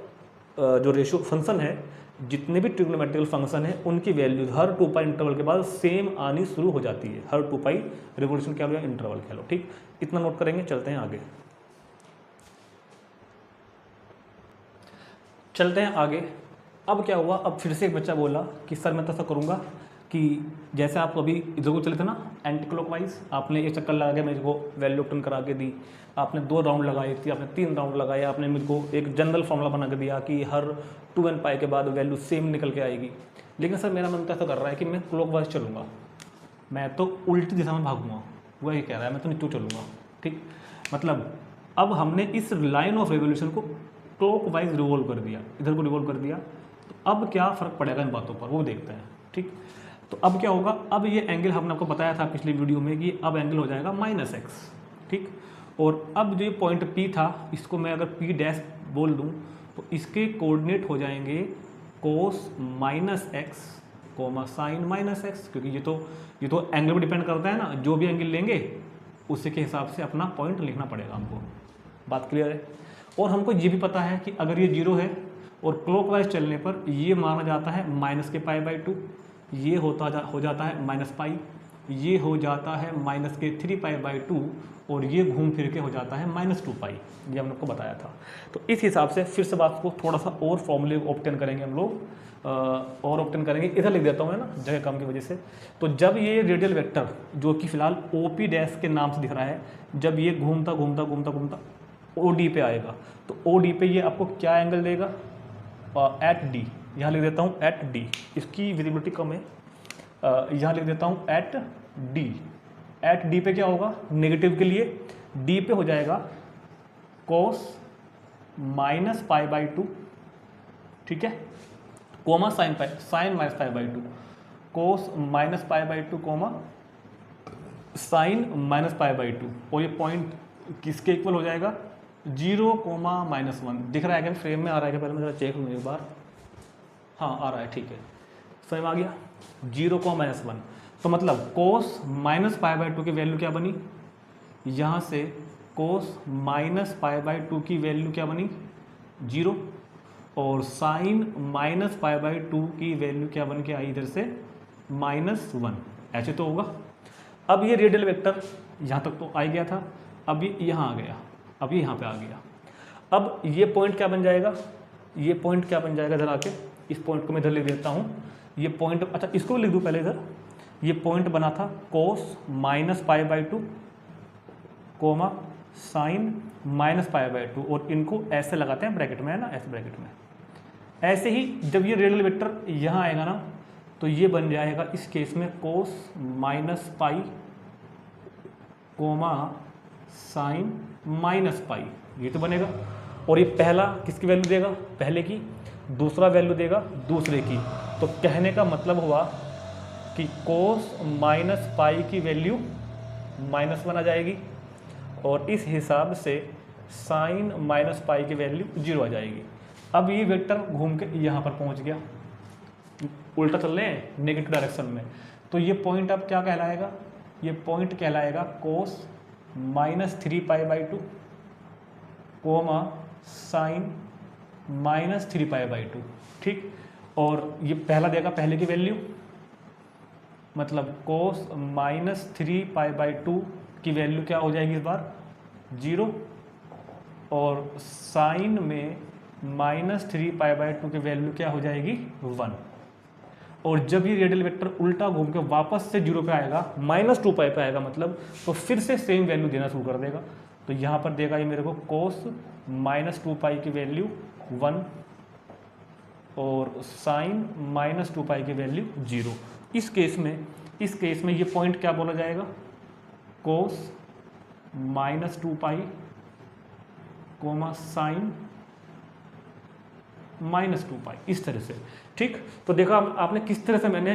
जो रेशो फंक्शन है, जितने भी ट्रिग्नोमेट्रिकल फंक्शन है उनकी वैल्यूज हर 2 पाई इंटरवल के बाद सेम आनी शुरू हो जाती है, हर 2 पाई रिवोल्यूशन कह लो या इंटरवल कह लो, ठीक। इतना नोट करेंगे, चलते हैं आगे। चलते हैं आगे। अब क्या हुआ, अब फिर से एक बच्चा बोला कि सर मैं तो ऐसा करूँगा कि जैसे आप अभी इधर को चले थे ना एंटी क्लॉकवाइज, आपने एक चक्कर लगा के मेरे को वैल्यू ऑप्टेन करा के दी, आपने 2 राउंड लगाई थी, आपने 3 राउंड लगाए, आपने मेरे को एक जनरल फॉर्मूला बना के दिया कि हर 2n पाई के बाद वैल्यू सेम निकल के आएगी। लेकिन सर मेरा मन तो ऐसा कर रहा है कि मैं क्लॉकवाइज चलूँगा, मैं तो उल्टी दिशा में भागूंगा, वो ये कह रहा है मैं तो नीचे चलूँगा, ठीक। मतलब अब हमने इस लाइन ऑफ रेवोल्यूशन को क्लॉकवाइज रिवॉल्व कर दिया, इधर को रिवॉल्व कर दिया, तो अब क्या फ़र्क पड़ेगा इन बातों पर वो देखते हैं, ठीक। तो अब क्या होगा, अब ये एंगल हमने आपको बताया था पिछली वीडियो में कि अब एंगल हो जाएगा -x, ठीक। और अब जो ये पॉइंट P था, इसको मैं अगर P डैश बोल दूं तो इसके कोऑर्डिनेट हो जाएंगे cos -x, साइन -x, क्योंकि ये तो एंगल पर डिपेंड करता है ना, जो भी एंगल लेंगे उसी के हिसाब से अपना पॉइंट लिखना पड़ेगा हमको। बात क्लियर है? और हमको ये भी पता है कि अगर ये 0 है और क्लॉकवाइज चलने पर ये माना जाता है -π/2, ये हो जाता है -π, ये हो जाता है -3π/2, और ये घूम फिर के हो जाता है -2π। ये हमने आपको बताया था। तो इस हिसाब से फिर से बात को थोड़ा सा और फॉर्मूले ऑब्टेन करेंगे हम लोग, और ऑब्टेन करेंगे। इधर लिख देता हूँ मैं ना, जगह कम की वजह से। तो जब ये रेडियल वेक्टर जो कि फिलहाल OP डैश के नाम से दिख रहा है, जब ये घूमता घूमता घूमता घूमता OD पे आएगा, तो OD पे ये आपको क्या एंगल देगा, एट D। यहाँ लिख देता हूँ एट D, इसकी विजिबिलिटी कम है, यहाँ लिख देता हूँ एट D, एट डी पे क्या होगा, नेगेटिव के लिए डी पे हो जाएगा कोस माइनस पाई बाई टू, ठीक है, coma sign minus pi by to, cos minus pi by two comma sign minus pi by to, और ये पॉइंट किसके इक्वल हो जाएगा, 0 कोमा माइनस 1। दिख रहा है क्या, फ्रेम में आ रहा है क्या, पहले मैं जरा चेक लूँ एक बार, हाँ आ रहा है, ठीक है, फ्रेम आ गया, 0 कोमा माइनस 1। तो मतलब cos minus pi by two की वैल्यू क्या बनी, यहाँ से cos minus pi by two की वैल्यू क्या बनी, 0, और sine minus pi by two की वैल्यू क्या बन के आई इधर से, -1, ऐसे तो होगा। अब ये रेडियल वेक्टर यहाँ तक तो आ गया था, अब ये यहाँ आ गया, अब ये यहाँ पे आ गया। अब ये पॉइंट क्या बन जाएगा, ये पॉइंट क्या बन जाएगा, इधर आके इस पॉइंट को मैं इधर लिख देता हूँ, ये पॉइंट, अच्छा इसको लिख दूँ पहले इधर, ये पॉइंट बना था कोस minus pi by two comma sign minus pi by to, और इनको ऐसे लगाते हैं ब्रैकेट में, है ना, ऐसे ब्रैकेट में। ऐसे ही जब ये रेडियल वेक्टर यहाँ आएगा ना, तो ये बन जाएगा इस केस में कोस माइनस पाई कोमा साइन माइनस पाई, ये तो बनेगा। और ये पहला किसकी वैल्यू देगा, पहले की, दूसरा वैल्यू देगा दूसरे की। तो कहने का मतलब हुआ कि कोस माइनस पाई की वैल्यू -1 आ जाएगी, और इस हिसाब से साइन माइनस पाई की वैल्यू 0 आ जाएगी। अब ये वेक्टर घूम के यहाँ पर पहुँच गया, उल्टा चल रहे हैं नेगेटिव डायरेक्शन में। तो ये पॉइंट अब क्या कहलाएगा, ये पॉइंट कहलाएगा कोस -3 पाई by two comma sign -3 pi by to, ठीक। और ये पहला देगा पहले की वैल्यू, मतलब कोस -3 पाई बाई टू की वैल्यू क्या हो जाएगी इस बार, 0, और साइन में -3 पाई बाई टू की वैल्यू क्या हो जाएगी, 1। और जब ये रेडियल वेक्टर उल्टा घूम के वापस से 0 पे आएगा, -2 पाई पे आएगा मतलब, तो फिर से सेम वैल्यू देना शुरू कर देगा। तो यहाँ पर देगा ये मेरे को कोस -2 पाई की वैल्यू 1 और साइन -2 पाई की वैल्यू 0। इस केस में ये पॉइंट क्या बोला जाएगा, कोस -2 पाई कोमा साइन -2 पाई, इस तरह से, ठीक। तो देखा आपने किस तरह से मैंने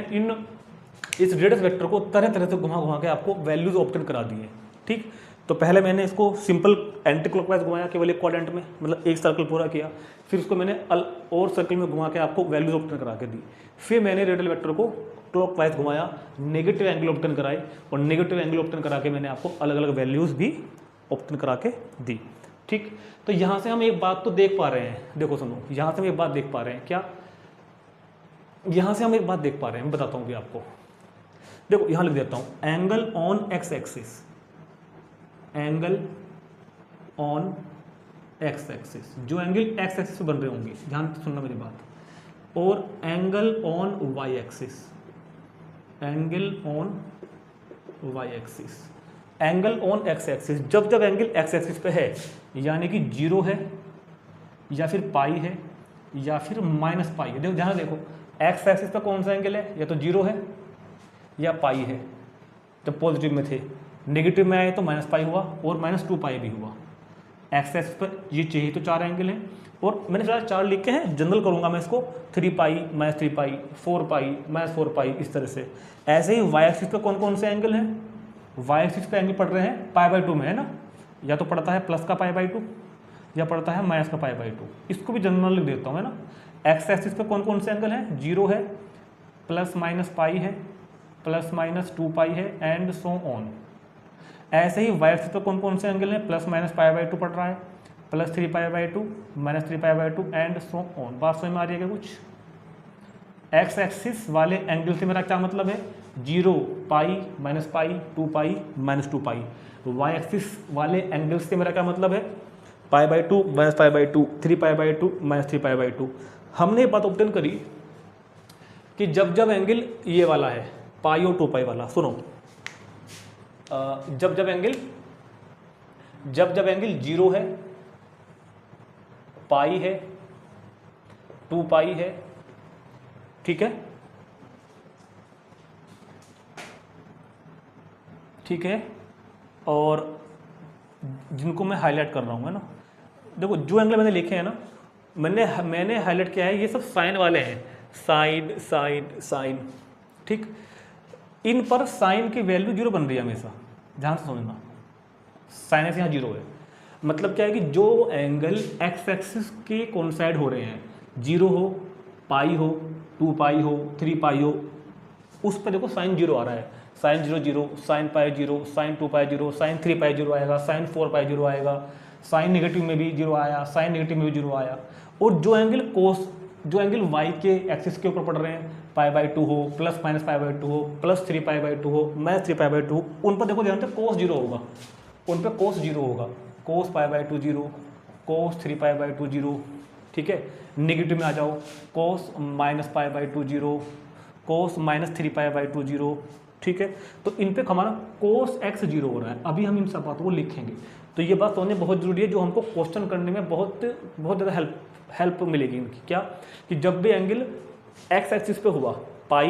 इस रेडियस वेक्टर को तरह तरह से घुमा घुमा के आपको वैल्यूज ऑब्टेन करा दी है, ठीक। तो पहले मैंने इसको सिंपल एंटी क्लॉकवाइज घुमाया केवल एक क्वाड्रेंट में, मतलब एक सर्कल पूरा किया, फिर इसको मैंने और सर्कल में घुमा के आपको वैल्यूज ऑब्टेन करा के दी। फिर मैंने रेडियल वेक्टर को क्लॉकवाइज घुमाया, नेगेटिव एंगल ऑब्टेन कराई, और नेगेटिव एंगल ऑब्टेन करा के मैंने आपको अलग अलग वैल्यूज भी ऑब्टेन करा के दी, ठीक। तो यहाँ से हम एक बात तो देख पा रहे हैं, देखो सुनो, यहाँ से हम एक बात देख पा रहे हैं, क्या, यहाँ से हम एक बात देख पा रहे हैं, मैं बताता हूँ भी आपको। देखो यहाँ लिख देता हूँ, angle on X axis, angle on X axis, जो एंगल एक्स एक्सिस पे बन रहे होंगे, ध्यान से सुनना मेरी बात, और angle on Y axis, angle on Y axis, angle on X axis, जब जब एंगल एक्स एक्सिस पे है, यानी कि 0 है या फिर पाई है या फिर -पाई है। देखो ध्यान से देखो, एक्स एक्सिस पे कौन सा एंगल है, या तो 0 है या पाई है, जब पॉजिटिव में थे, नेगेटिव में आए तो -पाई हुआ और -2 पाई भी हुआ। एक्स एक्सिस पर ये चाहिए तो 4 एंगल हैं, और मैंने फिलहाल 4 लिखे हैं, जनरल करूंगा मैं इसको, 3 पाई -3 पाई, 4 पाई -4 पाई, इस तरह से। ऐसे ही वाई एक्सिस पे कौन कौन से एंगल हैं, वाई एक्सिस पे एंगल पढ़ रहे हैं π/2 में, है ना, या तो पड़ता है प्लस का π/2 या पड़ता है माइनस का π/2, इसको भी जनरल लिख देता हूँ, है ना। एक्स एक्सिस पे कौन कौन से एंगल हैं, 0 है, ± पाई है, ±2 पाई है, एंड सो ऑन। ऐसे ही वाई एक्सिस पे कौन कौन से एंगल हैं, ± π/2 पड़ रहा है, +3 π/2, -3 π/2, एंड सो ऑन। बात समझ में आ रही है क्या कुछ। एक्स एक्सिस वाले एंगल से मेरा क्या मतलब है, 0, पाई, -पाई, 2 पाई, -2 पाई। वाई एक्सिस वाले एंगल से मेरा क्या मतलब है, π/2, -π/2, 3 π/2, -3 π/2। हमने बात ऑब्टेन करी कि जब जब एंगल ये वाला है, पाई और 2 पाई वाला, सुनो, जब जब एंगल 0 है, पाई है, 2 पाई है, ठीक है, ठीक है, और जिनको मैं हाईलाइट कर रहा हूँ, है ना, देखो जो एंगल मैंने लिखे हैं ना, मैंने हाईलाइट किया है, ये सब साइन वाले हैं, साइन साइन साइन, ठीक। इन पर साइन की वैल्यू 0 बन रही है हमेशा, ध्यान से समझना, साइन एक्स यहाँ 0 है। मतलब क्या है कि जो एंगल एक्स एक्सिस के कोइंसाइड हो रहे हैं, 0 हो, पाई हो, 2 पाई हो, 3 पाई हो, उस पर देखो साइन 0 आ रहा है, साइन 0 0, साइन पाई 0, साइन 2 पाई 0, साइन 3 पाई 0 आएगा, साइन 4 पाई 0 आएगा, साइन नेगेटिव में भी 0 आया, साइन नेगेटिव में भी 0 आया। और जो एंगल वाई के एक्सिस के ऊपर पड़ रहे हैं, पाई बाई 2 हो, प्लस माइनस पाई बाई 2 हो, प्लस 3 पाई बाई 2 हो, माइनस 3 पाई बाई 2, उन पर देखो ध्यान से कोस 0 होगा, उन पर कोस 0 होगा, कोस पाई बाई 2 0, कोस 3 पाई बाई 2 0, ठीक है। नेगेटिव में आ जाओ, कोस minus pi by 2 0, cos minus 3 pi by 2 0, ठीक है। तो इन पे हमारा कोस एक्स 0 हो रहा है। अभी हम इन सब बातों को लिखेंगे, तो ये बात समझना बहुत जरूरी है, जो हमको क्वेश्चन करने में बहुत ज़्यादा हेल्प मिलेगी इनकी। क्या कि जब भी एंगल एक्स एक्सिस पे हुआ, पाई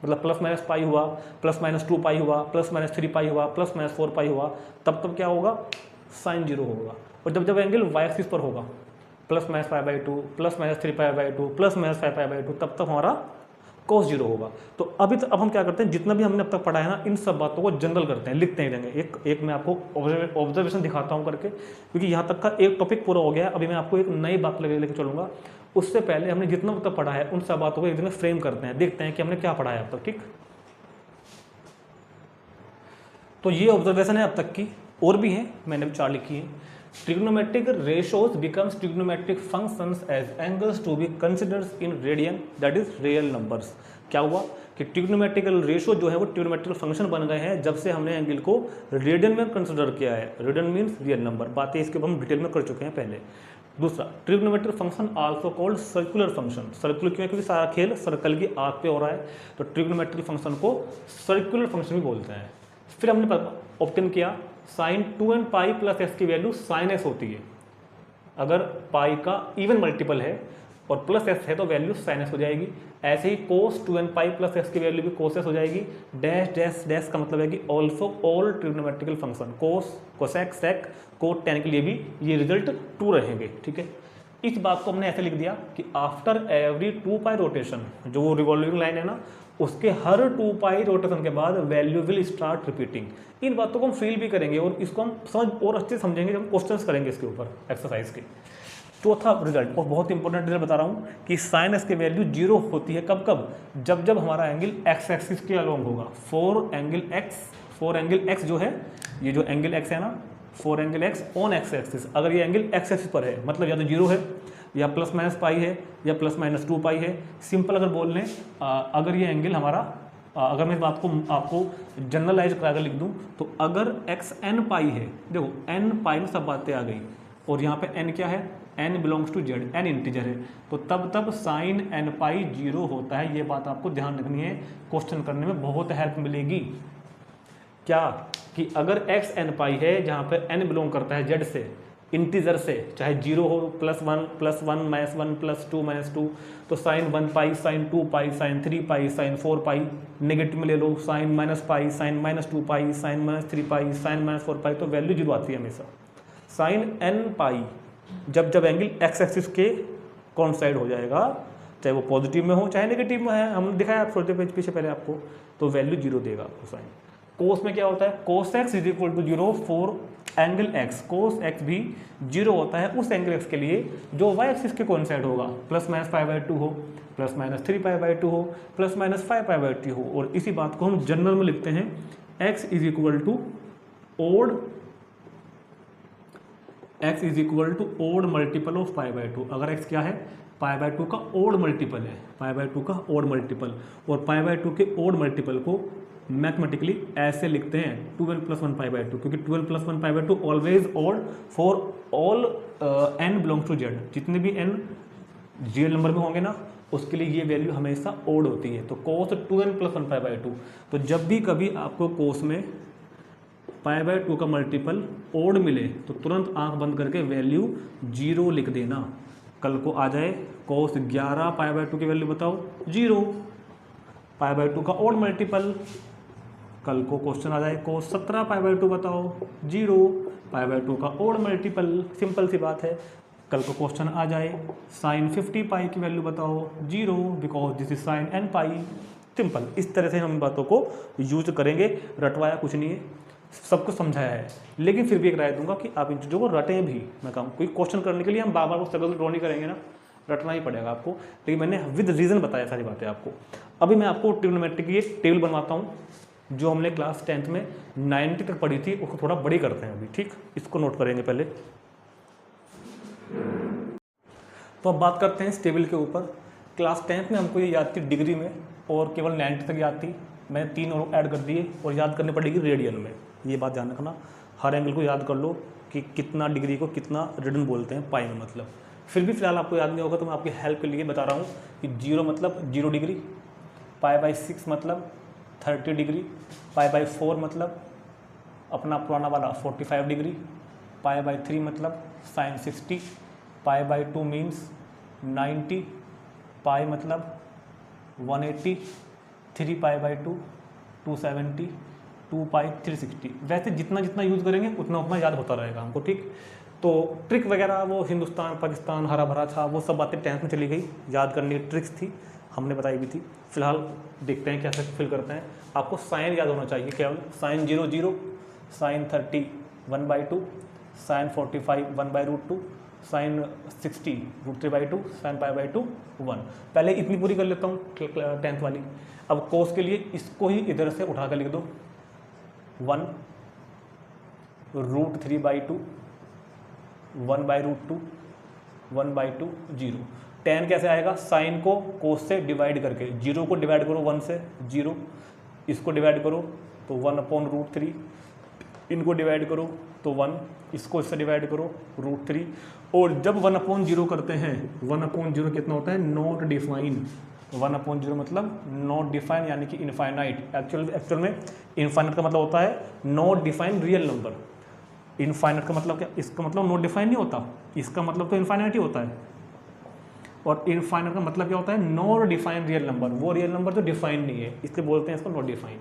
मतलब प्लस माइनस पाई हुआ, प्लस माइनस 2 पाई हुआ, प्लस माइनस 3 पाई हुआ, प्लस माइनस 4 पाई हुआ, तब क्या होगा, साइन 0 होगा। और जब एंगल वाई एक्सिस पर होगा, plus minus pi by 2, plus minus 3 pi by 2, plus minus 5 pi by 2, तब हमारा कोस 0 होगा। तो अब हम क्या करते हैं, जितना भी हमने अब तक पढ़ा है ना, इन सब बातों को जनरल करते हैं, लिखते हैं जाएंगे। एक मैं आपको ऑब्जर्वेशन दिखाता हूँ करके, क्योंकि यहाँ तक का एक टॉपिक पूरा हो गया है। अभी मैं आपको एक नई बात लेके चलूँगा। उससे पहले हमने जितना अब तक पढ़ा है उन सब बातों को एक दिन फ्रेम करते हैं, देखते हैं कि हमने क्या पढ़ा है अब तक, ठीक। तो ये ऑब्जर्वेशन है अब तक की, और भी हैं, मैंने 4 लिखी है। Trigonometric ratios becomes trigonometric functions as angles to be considered in radian, that is real numbers। क्या हुआ कि ट्रिग्नोमेट्रिकल रेशियो जो है वो ट्रिग्नोमेट्रिकल फंक्शन बन गए हैं जब से हमने एंगल को रेडियन में कंसिडर किया है। रेडियन मीन्स रियल नंबर, बातें इसके ऊपर हम डिटेल में कर चुके हैं पहले। दूसरा, trigonometric function also called circular function. Circular क्यों है, क्योंकि सारा खेल सर्कल की आर्क पे हो रहा है, तो ट्रिग्नोमेट्रिक फंक्शन को सर्कुलर फंक्शन भी बोलते हैं। फिर हमने ऑब्टेन किया sine 2n pi plus x की वैल्यू साइन एक्स होती है। अगर पाई का इवन मल्टीपल है और प्लस एक्स है तो वैल्यू साइन एक्स हो जाएगी। ऐसे ही कोस 2n पाई प्लस एक्स की वैल्यू भी कोस एक्स हो जाएगी। डैश डैश डैश का मतलब है कि ऑल्सो ऑल ट्रिग्नोमेट्रिकल फंक्शन, कोस, कोसेक, सेक, कोट, टेन के लिए भी ये रिजल्ट 2 रहेंगे, ठीक है। इस बात को हमने ऐसे लिख दिया कि आफ्टर एवरी 2 पाई रोटेशन, जो वो रिवॉल्विंग लाइन है ना, उसके हर 2 पाई रोटेशन के बाद वैल्यू विल स्टार्ट रिपीटिंग। इन बातों को हम फील भी करेंगे और इसको हम समझ और अच्छे समझेंगे जब हम क्वेश्चंस करेंगे इसके ऊपर एक्सरसाइज के। चौथा रिजल्ट, और बहुत इंपॉर्टेंट रिजल्ट बता रहा हूँ, कि साइन एक्स की वैल्यू 0 होती है कब कब, जब हमारा एंगल एक्स एक्सिस के अलोंग होगा। फोर एंगल एक्स जो है, ये जो एंगल एक्स है ना, 4 angle x on X axis, अगर ये एंगल एक्स एक्सिस पर है मतलब या तो 0 है, या प्लस माइनस पाई है, या प्लस माइनस 2 पाई है। सिंपल अगर बोल लें, अगर ये एंगल हमारा, अगर मैं इस बात को आपको जनरलाइज कराकर लिख दूं, तो अगर एक्स एन पाई है, देखो एन पाई में सब बातें आ गई, और यहाँ पे एन क्या है, N belongs to Z, N integer है, तो तब साइन एन पाई 0 होता है। ये बात आपको ध्यान रखनी है, क्वेश्चन करने में बहुत हेल्प मिलेगी। क्या कि अगर एक्स एन पाई है, जहाँ पे एन बिलोंग करता है जेड से, इंटीजर से, चाहे 0 हो, +1 -1 -1 +2 -2, तो साइन 1 पाई, साइन 2 पाई, साइन 3 पाई, साइन 4 पाई, नेगेटिव में ले लो, साइन माइनस पाई, साइन -2 पाई, साइन -3 पाई, साइन -4 पाई, तो वैल्यू 0 आती है हमेशा। साइन n पाई जब एंगल एक्स एक्सिस के कॉन्साइड हो जाएगा, चाहे वो पॉजिटिव में हो चाहे नेगेटिव में है, हमने दिखाया आप छोटे पेज पीछे पहले आपको, तो वैल्यू 0 देगा आपको साइन। कोस में क्या होता है, cos X is equal to 0 for angle X, cos X भी 0 होता है उस एंगल एक्स के लिए जो वाई एक्सिस के कोइंसाइड होगा, ±π/2 हो, ±3π/2 हो, ±5π/2 हो। और इसी बात को हम जनरल में लिखते हैं, x is equal to odd multiple of π/2। अगर x क्या है, π/2 का ओड मल्टीपल है, π/2 का ओड मल्टीपल, और π/2 के ओड मल्टीपल को मैथमेटिकली ऐसे लिखते हैं 12 + 1 π/2, क्योंकि 12 + 1 π/2 always odd for all n belongs to Z. जितने भी n रियल नंबर में होंगे ना, उसके लिए ये वैल्यू हमेशा ओड होती है। तो कोस 2n + 1 π/2, तो जब भी कभी आपको कोस में π/2 का मल्टीपल ओड मिले तो तुरंत आंख बंद करके वैल्यू 0 लिख देना। कल को आ जाए कोस 11 π/2 की वैल्यू बताओ 0, π/2 का ओड मल्टीपल कल को क्वेश्चन आ जाए cos 17 π/2 बताओ, 0, π/2 का ओड मल्टीपल, सिंपल सी बात है। कल को क्वेश्चन आ जाए sin 50 पाई की वैल्यू बताओ, 0, because this is sin n pi, simple. इस तरह से हम इन बातों को यूज करेंगे, रटवाया कुछ नहीं है, सब कुछ समझाया है। लेकिन फिर भी एक राय दूंगा कि आप इन चीज़ों को रटें भी। मैं कहूँ कोई क्वेश्चन करने के लिए हम बार बार वो स्ट्रगल ड्रॉ नहीं करेंगे ना, रटना ही पड़ेगा आपको। लेकिन मैंने विद रीज़न बताया सारी बातें आपको। अभी मैं आपको ट्रिग्नोमेट्री की एक टेबल बनवाता हूँ जो हमने क्लास 10th में 90 तक पढ़ी थी, उसको थोड़ा बड़ी करते हैं अभी, ठीक। इसको नोट करेंगे पहले। तो अब बात करते हैं इस टेबल के ऊपर। क्लास 10th में हमको ये याद थी डिग्री में, और केवल 90 तक याद थी। मैंने 3 और ऐड कर दिए, और याद करनी पड़ेगी रेडियन में। ये बात ध्यान रखना, हर एंगल को याद कर लो कि कितना डिग्री को कितना रेडियन बोलते हैं पाई में मतलब। फिर भी फिलहाल आपको याद नहीं होगा तो मैं आपकी हेल्प के लिए बता रहा हूँ कि 0 मतलब 0 डिग्री, π/6 मतलब 30 डिग्री, π/4 मतलब अपना पुराना वाला 45 डिग्री, π/3 मतलब sin 60, π/2 मीन्स 90, पाई मतलब 180, 3 π/2 270, 2 पाई 360। वैसे जितना जितना यूज़ करेंगे उतना उतना याद होता रहेगा हमको, ठीक। तो ट्रिक वगैरह वो हिंदुस्तान पाकिस्तान हरा भरा था, वो सब बातें 10th में चली गई, याद करने की ट्रिक्स थी, हमने बताई भी थी। फिलहाल देखते हैं कैसे फिल करते हैं। आपको साइन याद होना चाहिए केवल, sin 0 0, sin 30 1/2, sin 45 1/√2, sin 60 √3/2, sin π/2 1। पहले इतनी पूरी कर लेता हूँ 10th वाली। अब कोस के लिए इसको ही इधर से उठा कर लिख दो, 1 √3/2, 1/√2, 1/2 0। tan कैसे आएगा, साइन को कोस से डिवाइड करके, 0 को डिवाइड करो 1 से 0, इसको डिवाइड करो तो 1/√3, इनको डिवाइड करो तो 1, इसको इससे डिवाइड करो √3। और जब 1/0 करते हैं, 1/0 कितना होता है, नॉट डिफाइन। 1/0 मतलब नॉट डिफाइन यानी कि इनफाइनाइट। एक्चुअल में इनफाइनाइट का मतलब होता है not define real number. Infinite का मतलब क्या, इसका मतलब नॉट डिफाइन नहीं होता, इसका मतलब तो इनफाइनाइट ही होता है। और इनफाइनाइट का मतलब क्या होता है, नॉट डिफाइन रियल नंबर, वो रियल नंबर जो डिफाइन नहीं है, इसलिए बोलते हैं इसको नॉट डिफाइन।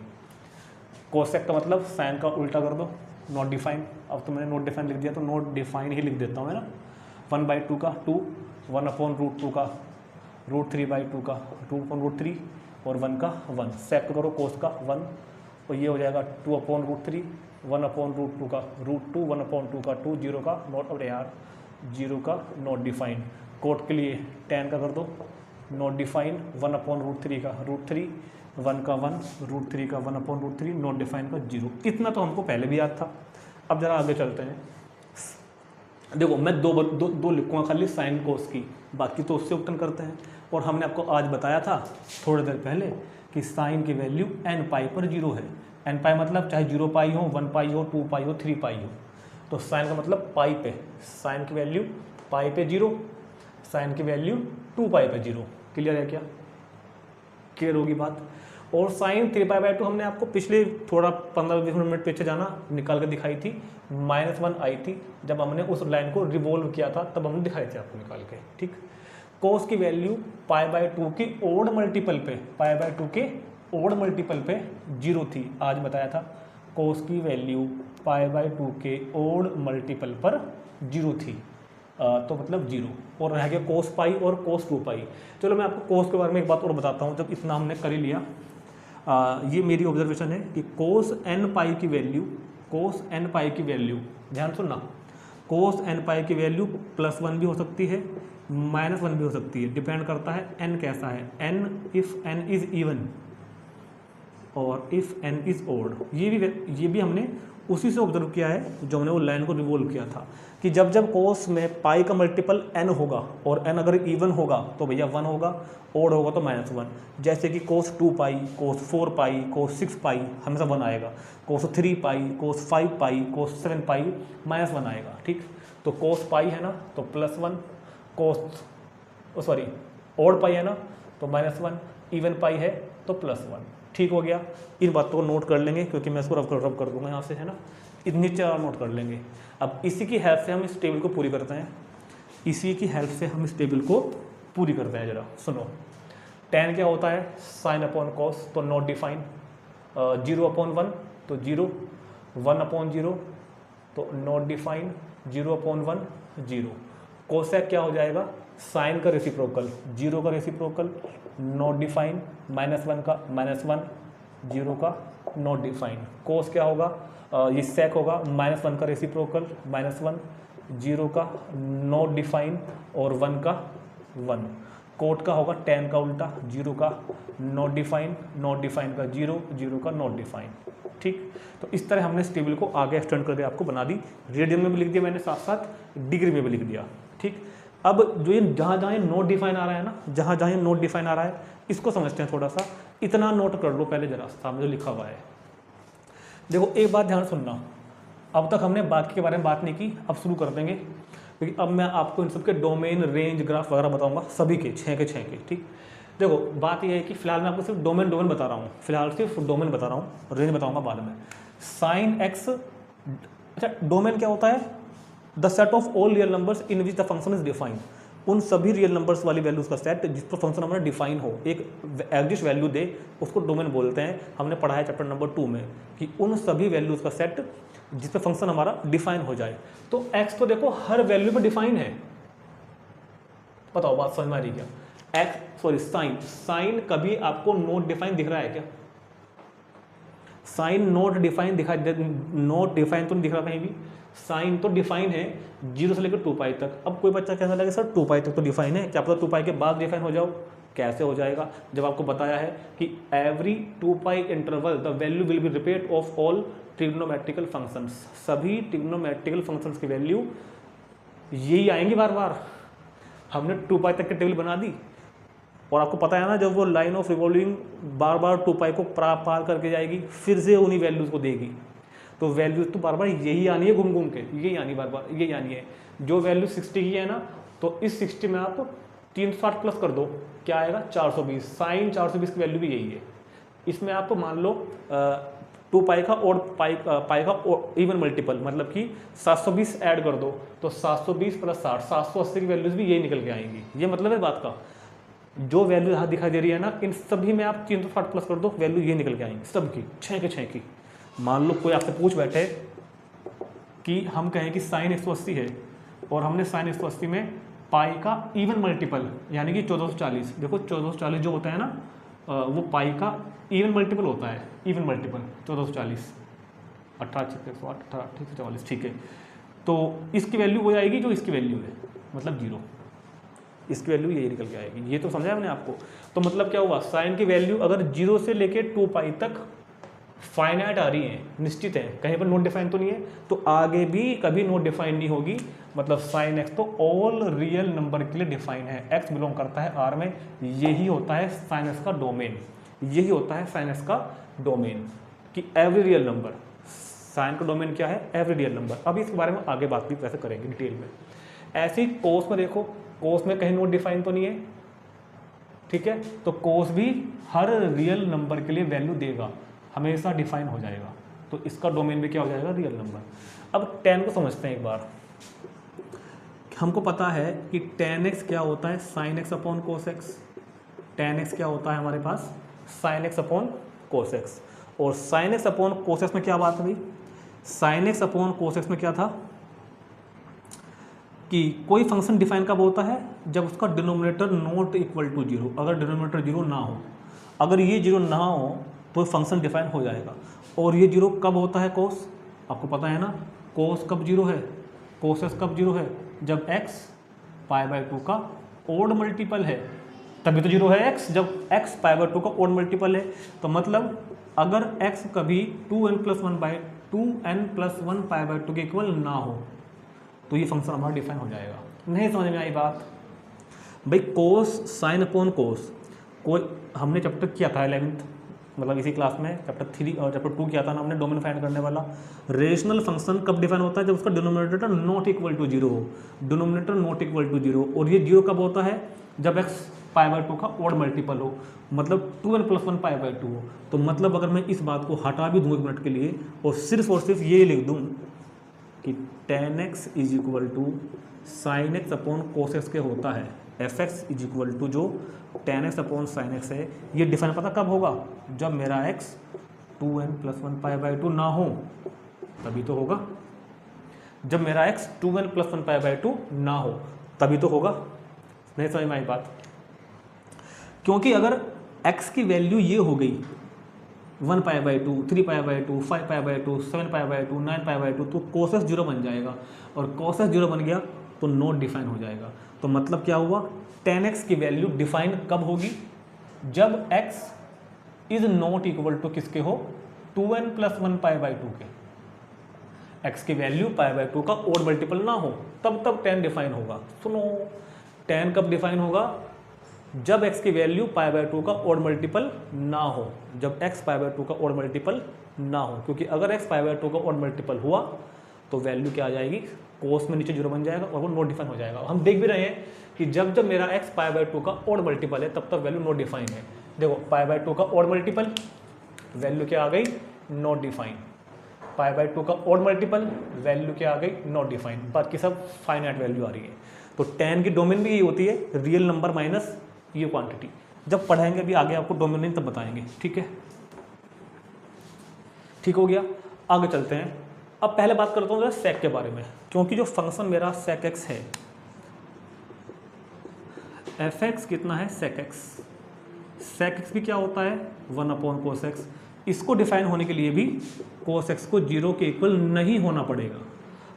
कोसेक का मतलब साइन का उल्टा कर दो, नॉट डिफाइन। अब तो मैंने नॉट डिफाइन लिख दिया तो नॉट डिफाइन ही लिख देता हूँ मैं ना। 1/2 का 2, 1/√2 का √3/2 का 2/√3 और 1 का 1। सेक करो कोस का 1, और ये हो जाएगा 2/√3, 1/√2 का √2, 1/2 का 2, 0 का नॉट, अरे यार 0 का नॉट डिफाइन। कोट के लिए tan का कर दो नॉट डिफाइन, 1/√3 का √3, 1 का 1, √3 का 1/√3, नॉट डिफाइन का 0। इतना तो हमको पहले भी याद था। अब जरा आगे चलते हैं। देखो मैं दो लिखूँगा खाली साइन कोस की, बाकी तो उससे उपटन करते हैं। और हमने आपको आज बताया था थोड़ी देर पहले कि साइन की वैल्यू n पाई पर 0 है। n पाई मतलब चाहे 0 पाई हो, 1 पाई हो, 2 पाई हो, 3 पाई हो। तो साइन का मतलब पाई पे, साइन की वैल्यू पाई पे 0, साइन की वैल्यू 2 पाई पे 0। क्लियर है क्या, क्लियर होगी बात। और साइन 3π/2 हमने आपको पिछले थोड़ा 15-20 मिनट पीछे जाना निकाल कर दिखाई थी, -1 आई थी जब हमने उस लाइन को रिवॉल्व किया था, तब हमने दिखाई थी आपको निकाल के, ठीक। कोस की वैल्यू π/2 की ओड मल्टीपल पे, π/2 के ओड मल्टीपल पे 0 थी, आज बताया था। कोस की वैल्यू π/2 के ओड मल्टीपल पर 0 थी, तो मतलब 0। और रह गया कोस पाई और कोस 2 पाई। चलो मैं आपको कोस के बारे में एक बात और बताता हूँ। जब इतना हमने कर ही लिया, ये मेरी ऑब्जर्वेशन है कि कोस n पाई की वैल्यू, कोस n पाई की वैल्यू, ध्यान सुनना, कोस n पाई की वैल्यू +1 भी हो सकती है, -1 भी हो सकती है, डिपेंड करता है n कैसा है। n if n is even और इफ n इज ओड। ये भी हमने उसी से ऑब्जर्व किया है जो हमने वो लाइन को रिवॉल्व किया था कि जब जब कोस में पाई का मल्टीपल n होगा और n अगर इवन होगा तो भैया 1 होगा, ओड होगा तो -1। जैसे कि कोस 2 पाई, कोस 4 पाई, कोस 6 पाई हमेशा 1 आएगा, कोस 3 पाई, कोस 5 पाई, कोस 7 पाई -1 आएगा, ठीक। तो कोस पाई है ना तो +1, कोस सॉरी ओड पाई है ना तो -1, इवन पाई है तो +1, ठीक हो गया। इन बातों को नोट कर लेंगे क्योंकि मैं इसको रब कर दूंगा यहाँ से, है ना, इतनी चार नोट कर लेंगे। अब इसी की हेल्प से हम इस टेबल को पूरी करते हैं, इसी की हेल्प से हम इस टेबल को पूरी करते हैं। जरा सुनो, tan क्या होता है, साइन अपॉन कॉस, तो नॉट डिफाइन। 0/1 तो 0, 1/0 तो नॉट डिफाइंड, 0/1 0। कोसेक क्या हो जाएगा, साइन का रेसिप्रोकल, 0 का रेसिप्रोकल नॉट डिफाइंड, -1 का -1, 0 का नॉट डिफाइंड। कोस क्या होगा, ये सेक होगा, -1 का रेसिप्रोकल -1, 0 का नॉट डिफाइंड और 1 का 1। कोट का होगा tan का उल्टा, 0 का नॉट डिफाइंड, नॉट डिफाइंड का 0, 0 का नॉट डिफाइंड। ठीक, तो इस तरह हमने इस टेबल को आगे एक्सटेंड करके आपको बना दी, रेडियन में भी लिख दिया मैंने, साथ साथ डिग्री में भी लिख दिया। ठीक, अब जो ये जहाँ जहाँ ये नोट डिफाइन आ रहा है ना, जहाँ जहाँ ये नोट डिफाइन आ रहा है, इसको समझते हैं थोड़ा सा। इतना नोट कर लो पहले जरा, सामने जो लिखा हुआ है। देखो एक बात ध्यान सुनना, अब तक हमने बाकी के बारे में बात नहीं की, अब शुरू कर देंगे, क्योंकि अब मैं आपको इन सबके डोमेन, रेंज, ग्राफ वगैरह बताऊंगा, सभी के 6 के 6 के। ठीक, देखो बात यह है कि फिलहाल मैं आपको सिर्फ डोमेन बता रहा हूँ, फिलहाल सिर्फ डोमेन बता रहा हूँ, रेंज बताऊंगा बाद में। साइन एक्स, अच्छा डोमेन क्या होता है, the set of all real numbers in which the function is defined, उन सभी रियल नंबर्स वाली वैल्यूज का सेट जिस पर फंक्शन हमारा डिफाइन हो, एक एग्जिस्ट वैल्यू दे, उसको डोमेन बोलते हैं। हमने पढ़ा है चैप्टर नंबर 2 में कि उन सभी वैल्यूज का सेट जिस पर फंक्शन हमारा डिफाइन हो जाए। तो x तो देखो हर वैल्यू पर डिफाइन है, बताओ बात समझ में आ रही क्या? साइन कभी आपको नोट डिफाइन दिख रहा है क्या? साइन नोट डिफाइन दिखाई दे, नोट डिफाइन तो नहीं दिख रहा कहीं भी। साइन तो डिफाइन है 0 से लेकर 2π तक। अब कोई बच्चा कहने लगे सर 2π तक तो डिफाइन है, क्या पता 2π के बाद डिफाइन हो जाओ? कैसे हो जाएगा, जब आपको बताया है कि every 2π interval the value will be repeat of all trigonometrical functions, सभी ट्रिग्नोमेट्रिकल फंक्शंस की वैल्यू यही आएंगी बार बार। हमने 2π तक की टेबल बना दी, और आपको पता है ना जब वो लाइन ऑफ रिवॉल्विंग बार बार 2π को पार करके जाएगी, फिर से उन्हीं वैल्यूज को देगी, तो वैल्यूज तो बार बार यही आनी है, घूम घूम के यही आनी, बार बार यही आनी है। जो वैल्यू 60 की है ना, तो इस 60 में आप 360 प्लस कर दो, क्या आएगा 420। साइन 420 की वैल्यू भी यही है। इसमें आप मान लो 2π का और पाई का इवन मल्टीपल, मतलब कि 720 ऐड कर दो, तो 720 प्लस 60, 780 की वैल्यूज भी यही निकल के आएंगी। ये मतलब है बात का, जो वैल्यू यहाँ दिखाई दे रही है ना, इन सभी में आप 360 प्लस कर दो, वैल्यू ये निकल के आएंगी सबकी, 6 के 6 की। मान लो कोई आपसे पूछ बैठे कि हम कहें कि साइन 180 है, और हमने साइन 180 में पाई का इवन मल्टीपल यानी कि 1440, देखो 1440 जो होता है ना, वो पाई का इवन मल्टीपल होता है, इवन मल्टीपल 1440, 18 ठीक है। तो इसकी वैल्यू वो आएगी जो इसकी वैल्यू है, मतलब 0, इसकी वैल्यू यही निकल के आएगी। ये तो समझा मैंने आपको। तो मतलब क्या हुआ, साइन की वैल्यू अगर 0 से लेके 2π तक फाइनाइट आ रही है, निश्चित है, कहीं पर नोट डिफाइन तो नहीं है, तो आगे भी कभी नोट डिफाइन नहीं होगी। मतलब साइन एक्स तो ऑल रियल नंबर के लिए डिफाइन है, एक्स बिलोंग करता है आर में, यही होता है साइन एक्स का डोमेन, यही होता है साइन एक्स का डोमेन कि एवरी रियल नंबर। साइन का डोमेन क्या है, एवरी रियल नंबर। अभी इसके बारे में आगे बात भी वैसे करेंगे डिटेल में। ऐसे ही कोस में देखो, कोस में कहीं नोट डिफाइन तो नहीं है, ठीक है, तो कोस भी हर रियल नंबर के लिए वैल्यू देगा, हमेशा डिफाइन हो जाएगा, तो इसका डोमेन भी क्या हो जाएगा, रियल नंबर। अब tan को समझते हैं एक बार। हमको पता है कि tan x क्या होता है, sin x upon cos x। tan x क्या होता है हमारे पास, sin x upon cos x। और sin x upon cos x में क्या बात हुई, sin x upon cos x में क्या था कि कोई फंक्शन डिफाइन कब होता है, जब उसका डिनोमिनेटर नॉट इक्वल टू 0, अगर डिनोमिनेटर 0 ना हो, अगर ये 0 ना हो तो फंक्शन डिफाइन हो जाएगा। और ये 0 कब होता है, कोस, आपको पता है ना, कोस कब 0 है, कोस एक्स कब 0 है, जब x π/2 का ओड मल्टीपल है, तभी तो 0 है x, जब x π/2 का ओड मल्टीपल है। तो मतलब अगर x कभी 2n+1 π/2 के इक्वल ना हो, तो ये फंक्शन हमारा डिफाइन हो जाएगा। नहीं समझ में आई बात भाई? कोस साइन अपॉन कोस, कोई हमने चैप्टर किया था 11th, मतलब इसी क्लास में चैप्टर 3 और चैप्टर 2 किया था ना हमने, डोमेन फाइंड करने वाला। रेशनल फंक्शन कब डिफाइन होता है, जब उसका डिनोमिनेटर नॉट इक्वल टू 0 हो, डिनोमिनेटर नॉट इक्वल टू 0। और ये 0 कब होता है, जब x π/2 का ओड मल्टीपल हो, मतलब 2n+1 π/2 हो। तो मतलब अगर मैं इस बात को हटा भी दूँ 1 मिनट के लिए और सिर्फ ये लिख दूँ कि tan x is equal to sine X upon cos X के होता है, F x is equal to जो tan x upon sine X है, ये डिफाइन पता कब होगा, जब मेरा x 2n plus 1 pi by 2 ना हो तभी तो होगा। जब मेरा x 2n plus 1 pi by 2 ना हो तभी तो होगा। नहीं समझ में आई बात? क्योंकि अगर x की वैल्यू ये हो गई 1 pi by 2, 3 pi by 2, 5 pi by 2, 7 pi by 2, 9 pi by 2, तो कोसेस 0 बन जाएगा, और कोसेस 0 बन गया तो नॉट डिफाइन हो जाएगा। तो मतलब क्या हुआ, tan x की वैल्यू डिफाइन कब होगी, जब x is not equal to किसके हो, 2n प्लस 1 पाई बाई 2 के। x की वैल्यू पाई बाई 2 का ओड मल्टीपल ना हो तब tan डिफाइन होगा। सुनो, tan कब डिफाइन होगा, जब x की वैल्यू पाई बाई 2 का ओड मल्टीपल ना हो, जब x पाई बाई 2 का ओड मल्टीपल ना हो, क्योंकि अगर x पाई बाई 2 का ओड मल्टीपल हुआ तो वैल्यू क्या आ जाएगी, कोस में नीचे 0 बन जाएगा और वो नॉट डिफाइन हो जाएगा। हम देख भी रहे हैं कि जब जब मेरा x पाई बाई 2 का ओड मल्टीपल है तब तक वैल्यू नॉट डिफाइन है। देखो पाई बाई 2 का ओड मल्टीपल, वैल्यू क्या आ गई, नॉट डिफाइन। पाई बाई 2 का ओड मल्टीपल, वैल्यू क्या आ गई, नॉट डिफाइन। बाकी सब फाइनाइट वैल्यू आ रही है। तो tan की डोमेन भी यही होती है, रियल नंबर माइनस ये क्वांटिटी। जब पढ़ाएंगे भी आगे आपको डोमेन नहीं तब बताएंगे, ठीक है। ठीक हो गया, आगे चलते हैं। अब पहले बात करता हूँ सेक के बारे में, क्योंकि जो फंक्शन मेरा सेक x है, fx कितना है, सेक x भी क्या होता है, 1 अपॉन कोस x। इसको डिफाइन होने के लिए भी कोस x को 0 के इक्वल नहीं होना पड़ेगा,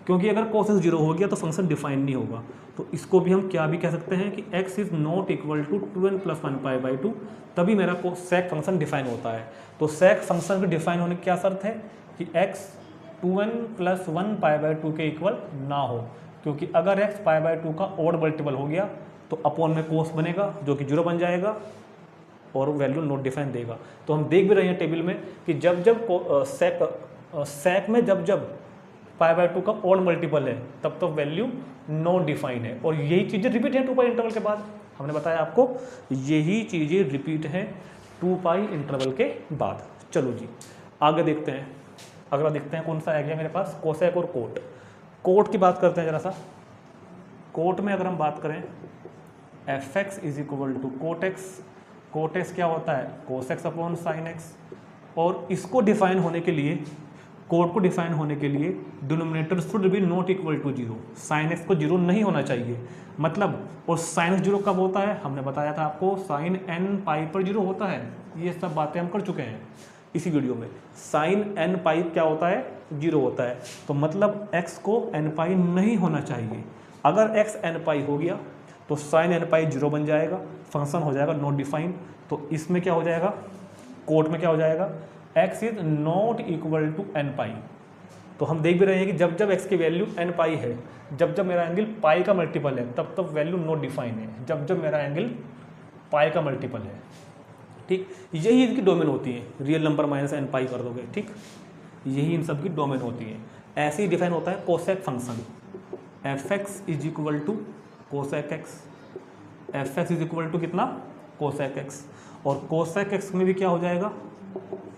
क्योंकि अगर कोस x 0 हो गया तो फंक्शन डिफाइन नहीं होगा। तो इसको भी हम क्या भी कह सकते हैं कि x is not equal to 2n plus 1 pi by 2, तभी मेरा सेक फंक्शन डिफाइन होता है। तो सेक फंक्शन के डिफाइन होने की क्या शर्त है कि x 2n plus 1 pi by 2 के इक्वल ना हो, क्योंकि अगर x पाई बाई 2 का ओड मल्टीपल हो गया तो अपॉन में कोस बनेगा जो कि 0 बन जाएगा और वैल्यू नॉट डिफाइन देगा। तो हम देख भी रहे हैं टेबल में कि जब जब सेक में जब जब पाई बाई 2 का ओड मल्टीपल है तब तो वैल्यू नॉट डिफाइन है, और यही चीज़ें रिपीट हैं 2 पाई इंटरवल के बाद। हमने बताया आपको यही चीज़ें रिपीट हैं 2 पाई इंटरवल के बाद। चलो जी आगे देखते हैं, अगला देखते हैं कौन सा आ गया मेरे पास, कोसेक और कोट। कोट की बात करते हैं जरा सा। कोट में अगर हम बात करें fx is equal to cot X. Cot X क्या होता है, cos X upon sine X. और इसको डिफाइन होने के लिए, कोट को डिफाइन होने के लिए denominator should be not equal to 0। Sine X को 0 नहीं होना चाहिए, मतलब, और साइन एक्स 0 कब होता है, हमने बताया था आपको, साइन n पाई पर 0 होता है। ये सब बातें हम कर चुके हैं इसी वीडियो में। साइन n पाई क्या होता है, 0 होता है। तो मतलब x को n पाई नहीं होना चाहिए। अगर x n पाई हो गया तो साइन n पाई 0 बन जाएगा, फंक्शन हो जाएगा नॉट डिफाइन। तो इसमें क्या हो जाएगा, कोट में क्या हो जाएगा, x is not equal to n pi. तो हम देख भी रहे हैं कि जब जब x की वैल्यू n पाई है, जब जब मेरा एंगल पाई का मल्टीपल है तब तब वैल्यू नॉट डिफाइन है, जब जब मेरा एंगल पाई का मल्टीपल है। ठीक, यही इनकी डोमेन होती है। रियल नंबर माइनस n पाई कर दोगे, ठीक, यही इन सब की डोमेन होती है। ऐसे ही डिफाइन होता है cosec function, fx is equal to cosec x। fx is equal to कितना, कोसेक x। और कोसेक x में भी क्या हो जाएगा,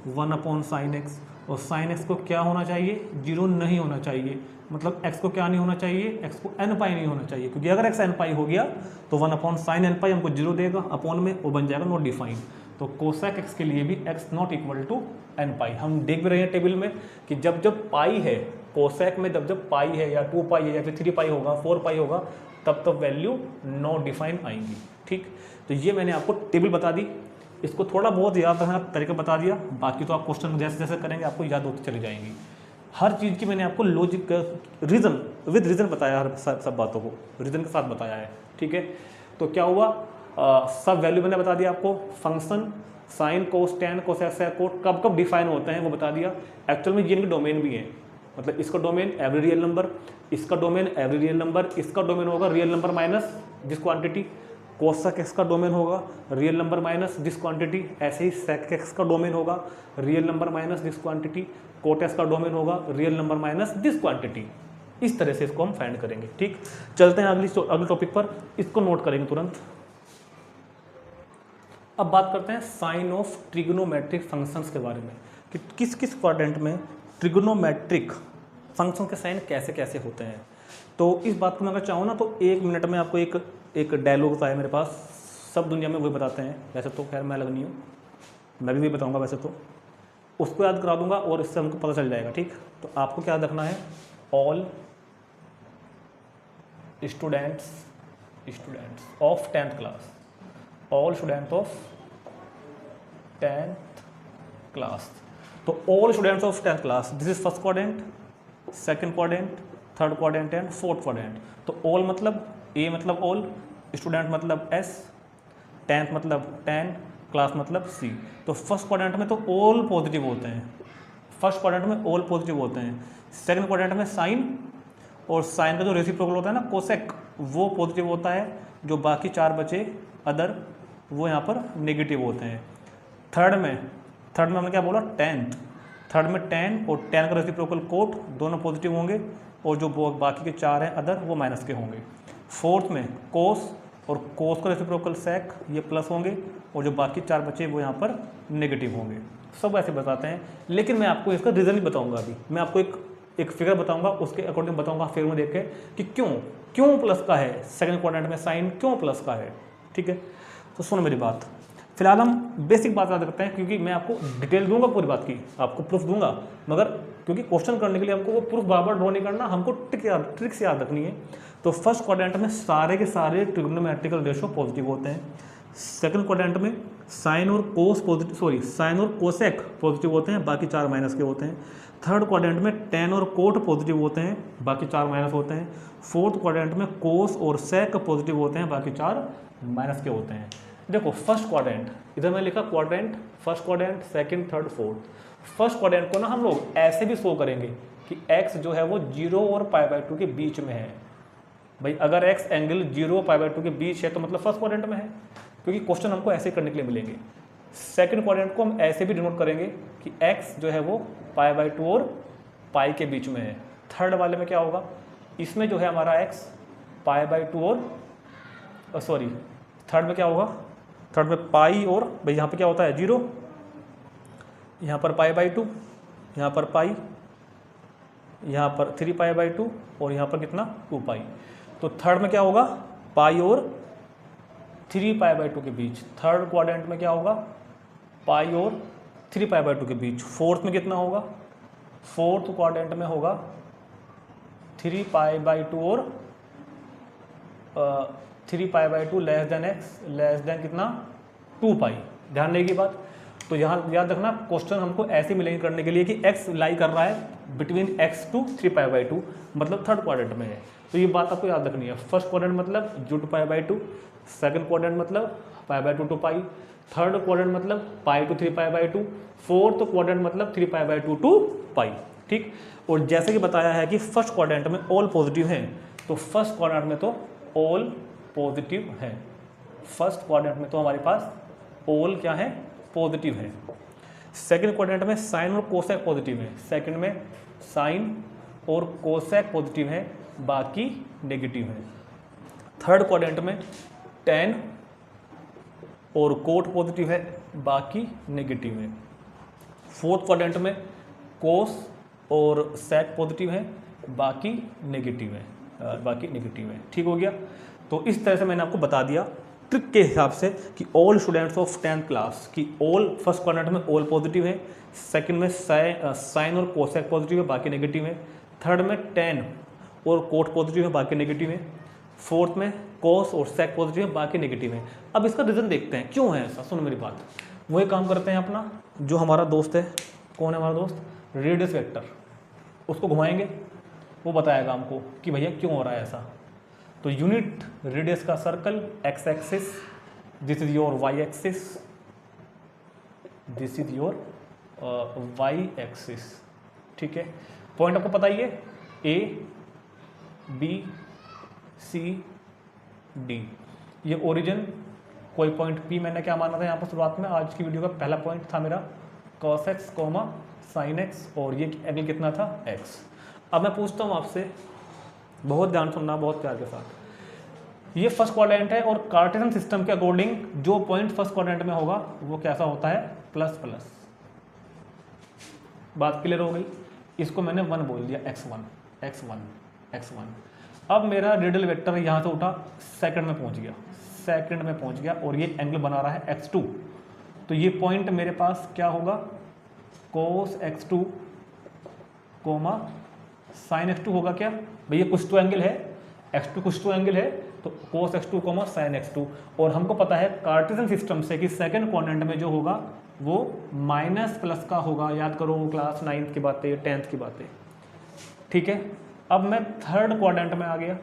1 अपॉन साइन एक्स। और साइन एक्स को क्या होना चाहिए, 0 नहीं होना चाहिए, मतलब x को क्या नहीं होना चाहिए, x को n पाई नहीं होना चाहिए, क्योंकि अगर x n पाई हो गया तो 1 अपॉन साइन n पाई हमको 0 देगा, अपॉन में वो बन जाएगा नॉट डिफाइन। तो कोसेक x के लिए भी x not equal to n pi. हम देख भी रहे हैं टेबल में कि जब जब पाई है, कोसेक में जब जब पाई है या 2 पाई है या फिर 3 पाई होगा, 4 पाई होगा, तब तब वैल्यू नॉट डिफाइन आएंगी। ठीक, तो ये मैंने आपको टेबल बता दी, इसको थोड़ा बहुत याद रखना तरीका बता दिया, बाकी तो आप क्वेश्चन जैसे जैसे करेंगे आपको याद होती चली जाएंगी। हर चीज़ की मैंने आपको लॉजिक, रीज़न विद रीज़न बताया, हर सब बातों को रीज़न के साथ बताया है। ठीक है, तो क्या हुआ, सब वैल्यू मैंने बता दिया आपको। Function sine cos tan cosec cot कब कब डिफाइन होते हैं वो बता दिया। एक्चुअल में ये इनके डोमेन भी हैं, मतलब इसका डोमेन एवरी रियल नंबर, इसका डोमेन एवरी रियल नंबर, इसका डोमेन होगा real number minus this quantity, cosec X का डोमेन होगा real number minus this quantity, ऐसे ही सेक एक्स का डोमेन होगा real number minus this quantity, cot X का डोमेन होगा real number minus this quantity. इस तरह से इसको हम फाइंड करेंगे। ठीक, चलते हैं अगले टॉपिक पर, इसको नोट करेंगे तुरंत। अब बात करते हैं साइन ऑफ ट्रिग्नोमेट्रिक फंक्शंस के बारे में, कि किस किस क्वाड्रेंट में ट्रिग्नोमेट्रिक फंक्शन के साइन कैसे कैसे होते हैं। तो इस बात को मैं अगर चाहूँ ना तो 1 मिनट में आपको एक डायलॉग है मेरे पास, सब दुनिया में वही बताते हैं, वैसे तो खैर मैं अलग नहीं हूँ, मैं भी वही बताऊँगा वैसे तो। उसको याद करा दूंगा और इससे हमको पता चल जाएगा। ठीक, तो आपको क्या याद रखना है, all students of 10th class, all students of 10th class. तो all students of 10th class, this is first quadrant, second quadrant, third quadrant and fourth quadrant. तो ऑल मतलब ए मतलब ऑल, स्टूडेंट मतलब एस, 10th मतलब 10, class मतलब सी। तो first quadrant में तो ऑल पॉजिटिव होते हैं, फर्स्ट क्वाड्रेंट में ऑल पॉजिटिव होते हैं। सेकंड क्वाड्रेंट में साइन, और साइन का जो रेसिप्रोकल होता है ना कोसेक, वो पॉजिटिव होता है। जो बाकी 4 बचे अदर, वो यहाँ पर नेगेटिव होते हैं। थर्ड में हमने क्या बोला, 10th, थर्ड में 10 और 10 का रेसिप्रोकल कोट, दोनों पॉजिटिव होंगे, और जो बाकी के 4 हैं अदर, वो माइनस के होंगे। फोर्थ में कोस, और कोस का रेसिप्रोकल सेक, ये प्लस होंगे, और जो बाकी 4 बचे वो यहाँ पर नेगेटिव होंगे। सब ऐसे बताते हैं, लेकिन मैं आपको इसका रीज़न ही बताऊंगा। अभी मैं आपको एक फिगर बताऊंगा, उसके अकॉर्डिंग बताऊंगा फिगर में देख के कि क्यों प्लस का है, सेकंड क्वाड्रेंट में साइन क्यों प्लस का है। ठीक है, तो सुनो मेरी बात। फिलहाल हम बेसिक बात याद रखते हैं, क्योंकि मैं आपको डिटेल दूंगा पूरी बात की, आपको प्रूफ दूंगा, मगर क्योंकि क्वेश्चन करने के लिए हमको वो प्रूफ बार ड्रॉ नहीं करना, हमको ट्रिक्स याद रखनी है। तो फर्स्ट क्वाड्रेंट में सारे के सारे ट्रिग्नोमेट्रिकल रेशो पॉजिटिव होते हैं। सेकंड क्वाड्रेंट में साइन और कोस पॉजिटिव, साइन और कोसेक पॉजिटिव होते हैं, बाकी 4 माइनस के होते हैं। थर्ड क्वाड्रेंट में 10 और कोट पॉजिटिव होते हैं, बाकी 4 माइनस होते हैं। फोर्थ क्वाड्रेंट में कोस और सेक पॉजिटिव होते हैं, बाकी 4 माइनस के होते हैं। देखो फर्स्ट क्वाड्रेंट, इधर मैं लिखा quadrant, first quadrant, second, third, fourth. First quadrant को ना हम लोग ऐसे भी शो करेंगे कि x जो है वो 0 और π/2 के बीच में है। भाई अगर x एंगल 0 और π/2 के बीच है तो मतलब फर्स्ट क्वाड्रेंट में है, क्योंकि क्वेश्चन हमको ऐसे करने के लिए मिलेंगे। सेकंड क्वाड्रेंट को हम ऐसे भी डिनोट करेंगे कि x जो है वो π/2 और पाई के बीच में है। थर्ड वाले में क्या होगा, इसमें जो है हमारा x π/2 और सॉरी थर्ड में क्या होगा, थर्ड में पाई, और भाई यहाँ पे क्या होता है 0, यहाँ पर π/2, यहाँ पर पाई, यहाँ पर 3π/2 और यहाँ पर कितना 2π। तो थर्ड में क्या होगा, पाई और 3π/2 के बीच। थर्ड क्वाड्रेंट में क्या होगा, पाई और 3π/2 के बीच। फोर्थ में कितना होगा, फोर्थ क्वाड्रेंट में होगा 3π/2 और 3π/2 less than x, less than कितना 2π। ध्यान देगी बात। तो यहाँ याद रखना, क्वेश्चन हमको ऐसे मिलेंगे करने के लिए कि x लाई कर रहा है बिटवीन x to 3π/2, मतलब थर्ड क्वाड्रेंट में है। तो ये बात आपको याद रखनी है। फर्स्ट क्वाड्रेंट मतलब 0 to π/2, सेकंड क्वाड्रेंट मतलब π/2 to पाई, थर्ड क्वाड्रेंट मतलब पाई to 3π/2, फोर्थ क्वाड्रेंट मतलब 3π/2 to पाई। ठीक, और जैसे कि बताया है कि फर्स्ट क्वाड्रेंट में ऑल पॉजिटिव हैं, तो फर्स्ट क्वाड्रेंट में तो ऑल पॉजिटिव है। फर्स्ट क्वाड्रेंट में तो हमारे पास ऑल क्या है, पॉजिटिव है। सेकंड क्वाड्रेंट में साइन और कोसेक पॉजिटिव है, सेकंड में साइन और कोसेक पॉजिटिव है, बाकी नेगेटिव है। थर्ड क्वाड्रेंट में 10 और कोट पॉजिटिव है, बाकी नेगेटिव है। फोर्थ क्वाड्रेंट में कोस और सेक पॉजिटिव है, बाकी नेगेटिव है, ठीक हो गया। तो इस तरह से मैंने आपको बता दिया ट्रिक के हिसाब से कि all students of 10th class की ऑल, फर्स्ट क्वाड्रेंट में ऑल पॉजिटिव है, सेकंड में साइन और कोसेक पॉजिटिव है, बाकी नेगेटिव है। थर्ड में 10 और कोट पॉजिटिव है, बाकी नेगेटिव है। फोर्थ में कोस और सेक पॉजिटिव है, बाकी नेगेटिव है। अब इसका रीज़न देखते हैं क्यों है ऐसा। सुनो मेरी बात, वही काम करते हैं अपना, जो हमारा दोस्त है, कौन है हमारा दोस्त, रेडियस वेक्टर, उसको घुमाएंगे, वो बताएगा हमको कि भैया क्यों हो रहा है ऐसा। तो यूनिट रेडियस का circle, X axis, this is your Y axis, this is your Y axis. ठीक है, पॉइंट आपको पता ही है, ए बी सी डी, ये ओरिजिन, कोई पॉइंट पी मैंने क्या माना था यहाँ पर शुरुआत में, आज की वीडियो का पहला पॉइंट था मेरा cos x, sin x, और ये एंगल कितना था x। अब मैं पूछता हूँ आपसे, बहुत ध्यान सुनना, बहुत प्यार के साथ। ये फर्स्ट क्वाड्रेंट है और कार्टेशियन सिस्टम के अकॉर्डिंग जो पॉइंट फर्स्ट क्वाड्रेंट में होगा वो कैसा होता है, प्लस प्लस। बात क्लियर हो गई। इसको मैंने 1 बोल दिया, x1 x1 x1। अब मेरा रेडियल वेक्टर यहाँ से उठा, सेकंड में पहुँच गया, और ये एंगल बना रहा है x2। तो ये पॉइंट मेरे पास क्या होगा, कोस x2 कोमा साइन x2 होगा क्या भैया, कुछ तो एंगल है, x2 कुछ तो एंगल है, तो कोस x2 कोमा साइन x2। और हमको पता है कार्टेशियन सिस्टम से कि सेकंड क्वाड्रेंट में जो होगा वो माइनस प्लस का होगा, याद करो क्लास 9th की बातें, 10th की बातें, ठीक है। अब मैं थर्ड क्वाड्रेंट में आ गया,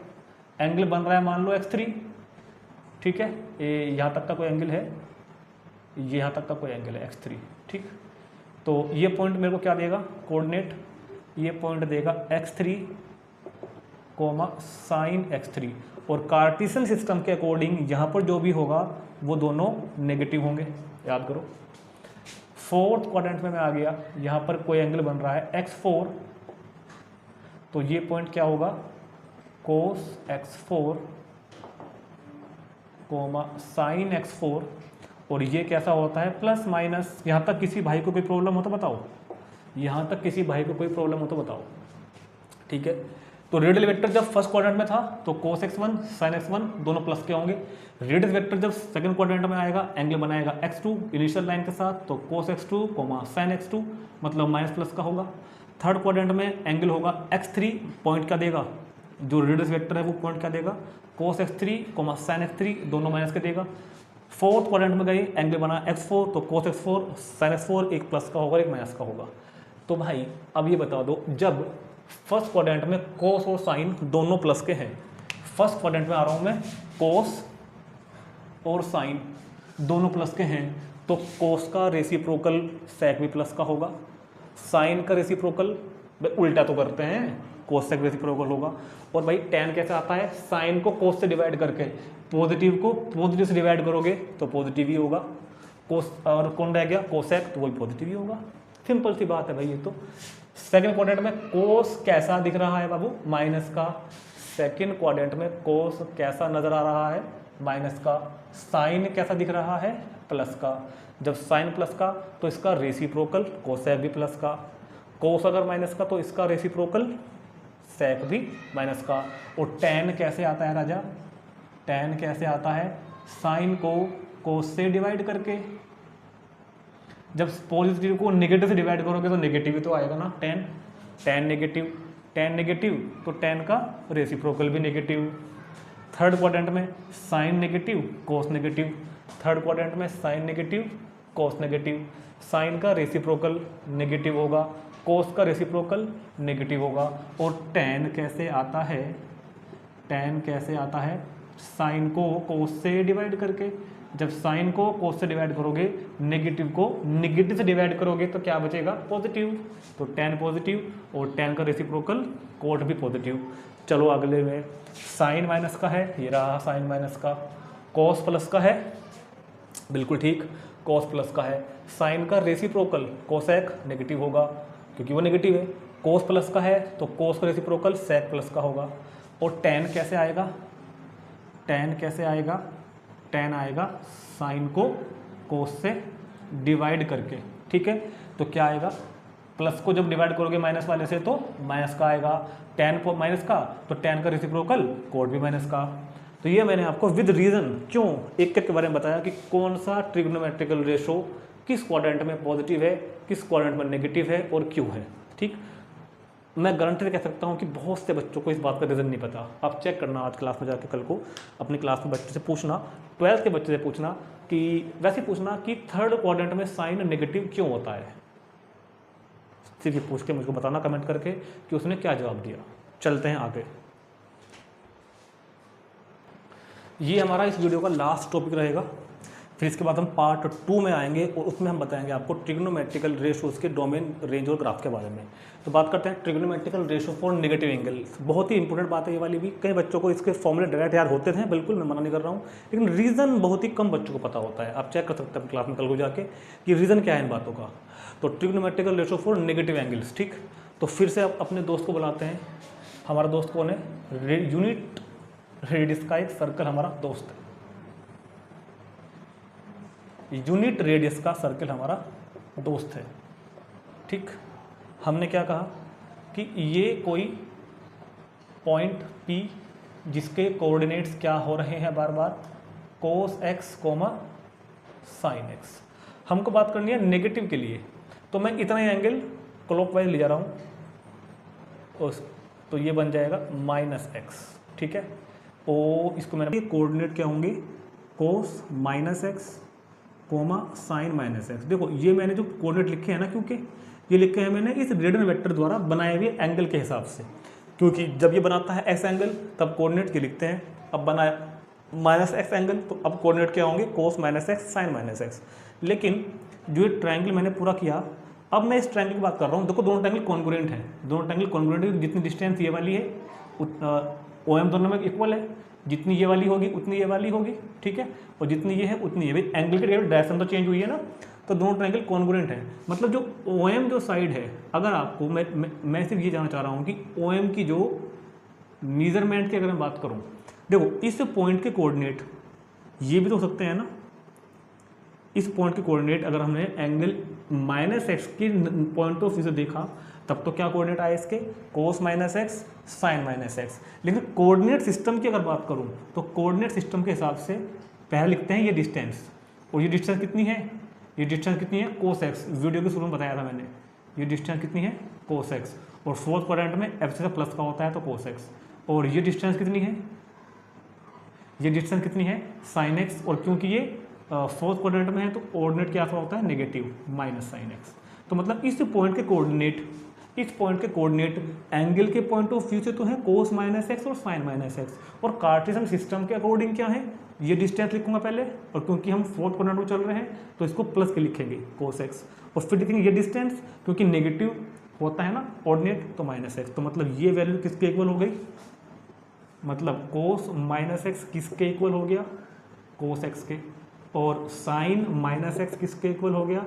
एंगल बन रहा है मान लो x3, ठीक है, ये यहाँ तक का कोई एंगल है, ये यहाँ तक का कोई एंगल है x3, ठीक। तो ये पॉइंट मेरे को क्या देगा कोऑर्डिनेट, ये पॉइंट देगा x3 कोमा साइन x3, और कार्टेशियन सिस्टम के अकॉर्डिंग यहाँ पर जो भी होगा वो दोनों नेगेटिव होंगे, याद करो। फोर्थ क्वाड्रेंट में मैं आ गया, यहाँ पर कोई एंगल बन रहा है x4, तो ये पॉइंट क्या होगा कोस x4 कोमा साइन x4, और ये कैसा होता है प्लस माइनस। यहाँ तक किसी भाई को कोई प्रॉब्लम हो तो बताओ, यहाँ तक किसी भाई को कोई प्रॉब्लम हो तो बताओ, ठीक है। तो रेडियल वेक्टर जब फर्स्ट क्वाड्रेंट में था तो कोस x1 साइन x1 दोनों प्लस के होंगे। रेडियल वेक्टर जब सेकंड क्वाड्रेंट में आएगा एंगल बनाएगा x2 इनिशियल लाइन के साथ, तो कोस x2 कोमा साइन x2 मतलब माइनस प्लस का होगा। थर्ड क्वाड्रेंट में एंगल होगा x3, पॉइंट क्या देगा, जो रेडियस वेक्टर है वो पॉइंट क्या देगा कोस x3 कोमा साइन x3 दोनों माइनस के देगा। फोर्थ क्वाड्रेंट में गए एंगल बना x4, तो कोस x4 साइन x4 एक प्लस का होगा एक माइनस का होगा। तो भाई अब ये बता दो, जब फर्स्ट क्वाड्रेंट में कोस और साइन दोनों प्लस के हैं, फर्स्ट क्वाड्रेंट में आ रहा हूँ मैं, कोस और साइन दोनों प्लस के हैं, तो कोस का रेसिप्रोकल सेक भी प्लस का होगा, साइन का रेसिप्रोकल उल्टा तो करते हैं, कोस सेक रेसिप्रोकल होगा। और भाई टेन कैसे आता है, साइन को कोस से डिवाइड करके पॉजिटिव को पॉजिटिव से डिवाइड करोगे तो पॉजिटिव ही होगा, कोस और कौन रह गया कोसेक, तो वही पॉजिटिव ही होगा। सिंपल सी बात है भाई ये तो। सेकंड क्वाड्रेंट में कोस कैसा दिख रहा है बाबू, माइनस का। सेकंड क्वाड्रेंट में कोस कैसा नजर आ रहा है, माइनस का। साइन कैसा दिख रहा है, प्लस का। जब साइन प्लस का तो इसका रेसिप्रोकल कोसेक भी प्लस का, कोस अगर माइनस का तो इसका रेसिप्रोकल सेक भी माइनस का। और टेन कैसे आता है राजा, टेन कैसे आता है, साइन को कोस से डिवाइड करके। जब पॉजिटिव को नेगेटिव से डिवाइड करोगे तो नेगेटिव ही तो आएगा ना, ten, ten negative, ten negative तो टेन का रेसिप्रोकल भी नेगेटिव। थर्ड क्वाड्रेंट में साइन नेगेटिव कोस नेगेटिव, थर्ड क्वाड्रेंट में साइन नेगेटिव कोस नेगेटिव, साइन का रेसिप्रोकल नेगेटिव होगा, कोस का रेसिप्रोकल नेगेटिव होगा। और टेन कैसे आता है, टेन कैसे आता है, साइन को कोस से डिवाइड करके। जब साइन को कोस से डिवाइड करोगे, नेगेटिव को नेगेटिव से डिवाइड करोगे तो क्या बचेगा पॉजिटिव, तो टेन पॉजिटिव, और टेन का रेसिप्रोकल कोट भी पॉजिटिव। चलो अगले में, साइन माइनस का है, ये रहा साइन माइनस का। कोस प्लस का है, बिल्कुल ठीक, कोस प्लस का है। साइन का रेसिप्रोकल कोसेक नेगेटिव होगा क्योंकि वो नेगेटिव है। कोस प्लस का है तो कोस का रेसिप्रोकल सेक प्लस का होगा। और टेन कैसे आएगा, टेन कैसे आएगा, टेन आएगा साइन को कोस से डिवाइड करके, ठीक है। तो क्या आएगा, प्लस को जब डिवाइड करोगे माइनस वाले से तो माइनस का आएगा, टेन को माइनस का तो टेन का रेसिप्रोकल कोट भी माइनस का। तो ये मैंने आपको विद रीजन क्यों एक के बारे में बताया कि कौन सा ट्रिग्नोमेट्रिकल रेशो किस क्वाड्रेंट में पॉजिटिव है, किस क्वाड्रेंट में नेगेटिव है और क्यों है, ठीक। मैं गारंटी से कह सकता हूँ कि बहुत से बच्चों को इस बात का रीज़न नहीं पता। आप चेक करना आज क्लास में जाके, कल को अपनी क्लास में बच्चे से पूछना, 12th के बच्चे से पूछना कि वैसे पूछना कि थर्ड क्वाड्रेंट में साइन नेगेटिव क्यों होता है। सिर्फ ये पूछ के मुझको बताना कमेंट करके कि उसने क्या जवाब दिया। चलते हैं आगे। ये हमारा इस वीडियो का लास्ट टॉपिक रहेगा, फिर इसके बाद हम पार्ट 2 में आएंगे और उसमें हम बताएंगे आपको ट्रिग्नोमेट्रिकल रेशोज़ के डोमेन, रेंज और ग्राफ के बारे में। तो बात करते हैं trigonometrical ratio for negative angle. बहुत ही इंपॉर्टेंट बात है ये वाली भी। कई बच्चों को इसके फॉर्मूले डायरेक्ट याद होते थे, बिल्कुल मैं मना नहीं कर रहा हूँ, लेकिन रीज़न बहुत ही कम बच्चों को पता होता है। आप चेक कर सकते हैं क्लास में कल को जाके कि रीज़न क्या है इन बातों का। तो trigonometrical ratio for negative angles, ठीक। तो फिर से आप अपने दोस्त को बुलाते हैं। हमारा दोस्त कौन है, यूनिट रेडियस का एक सर्कल हमारा दोस्त है, यूनिट रेडियस का सर्कल हमारा दोस्त है, ठीक। हमने क्या कहा कि ये कोई पॉइंट P जिसके कोऑर्डिनेट्स क्या हो रहे हैं बार बार, कोस x कोमा साइन x। हमको बात करनी है नेगेटिव के लिए। तो मैं इतना ही एंगल क्लॉकवाइज ले जा रहा हूँ, तो ये बन जाएगा -x, ठीक है। और इसको मैंने कोऑर्डिनेट क्या होंगे, कोस -x कोमा साइन -x। देखो ये मैंने जो कोऑर्डिनेट लिखे हैं ना, क्योंकि ये लिखे हैं मैंने इस रेडियन वेक्टर द्वारा बनाए हुए एंगल के हिसाब से, क्योंकि जब ये बनाता है x एंगल तब कोऑर्डिनेट के लिखते हैं, अब बनाया -x एंगल तो अब कोऑर्डिनेट क्या होंगे, कोस -x साइन -x। लेकिन जो ये ट्रायंगल मैंने पूरा किया, अब मैं इस ट्रायंगल की बात कर रहा हूँ। देखो दोनों ट्रायंगल कॉन्ग्रुएंट हैं, दोनों ट्रायंगल कॉन्ग्रुएंट है, जितनी डिस्टेंस ये वाली है OM दोनों में इक्वल है, जितनी ये वाली होगी उतनी ये वाली होगी, ठीक है, और जितनी ये है उतनी ये भी। एंगल की डायरेक्शन तो चेंज हुई है ना, तो दोनों ट्रायंगल कॉन्ग्रुएंट है। मतलब जो OM जो साइड है, अगर आपको मैं सिर्फ ये जानना चाह रहा हूँ कि OM की जो मेजरमेंट की अगर मैं बात करूँ, देखो इस पॉइंट के कोऑर्डिनेट ये भी तो हो सकते हैं ना, इस पॉइंट के कोऑर्डिनेट अगर हमने एंगल -x की पॉइंट ऑफ व्यू से देखा तब तो क्या कोऑर्डिनेट आए इसके, कोस -x साइन -x। लेकिन कोऑर्डिनेट सिस्टम की अगर बात करूं तो कोऑर्डिनेट सिस्टम के हिसाब से पहले लिखते हैं ये डिस्टेंस, और ये डिस्टेंस कितनी है, ये डिस्टेंस कितनी है, कोस x। वीडियो के शुरू में बताया था मैंने, ये डिस्टेंस कितनी है, कोस x, और फोर्थ क्वाड्रेंट में f से प्लस का होता है तो कोस x। और ये डिस्टेंस कितनी है, ये डिस्टेंस कितनी है, साइन x, और क्योंकि ये फोर्थ क्वाड्रेंट में है तो कोऑर्डिनेट क्या होता है, नेगेटिव माइनस-साइन x। तो मतलब इस पॉइंट के कोऑर्डिनेट, इस पॉइंट के कोऑर्डिनेट एंगल के पॉइंट ऑफ व्यू से तो है कोस -x और साइन -x, और कार्टेशियन सिस्टम के अकॉर्डिंग क्या है, ये डिस्टेंस लिखूंगा पहले, और क्योंकि हम फोर्थ क्वाड्रेंट में चल रहे हैं तो इसको प्लस के लिखेंगे कोस x, और फिर लिखेंगे ये डिस्टेंस, क्योंकि नेगेटिव होता है ना कोऑर्डिनेट तो -x। तो मतलब ये वैल्यू किसके इक्वल हो गई, मतलब कोस -x किसके इक्वल हो गया, कोस x के, और साइन -x किसके इक्वल हो गया,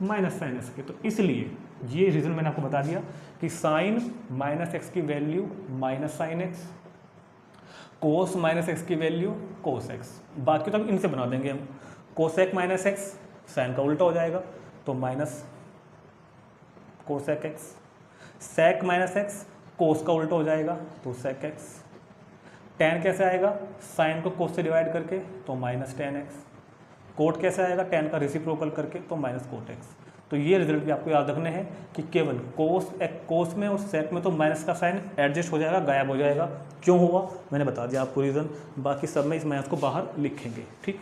-sin x के। तो इसलिए ये रीजन मैंने आपको बता दिया कि साइन -x की वैल्यू -sin x, कोस -x की वैल्यू कोस x। बाकी तो अब इनसे बना देंगे हम, कोसेक -x साइन का उल्टा हो जाएगा तो माइनस कोसेक x, सेक -x कोस का उल्टा हो जाएगा तो सेक x, tan कैसे आएगा, साइन को कोस से डिवाइड करके तो -tan x, कोट कैसे आएगा, tan का रेसिप्रोकल करके तो -कोट x। तो ये रिजल्ट भी आपको याद रखने हैं कि केवल कोस में और सेक में तो माइनस का साइन एडजस्ट हो जाएगा, गायब हो जाएगा। क्यों हुआ मैंने बता दिया आपको रीज़न, बाकी सब में इस मैथ को बाहर लिखेंगे, ठीक।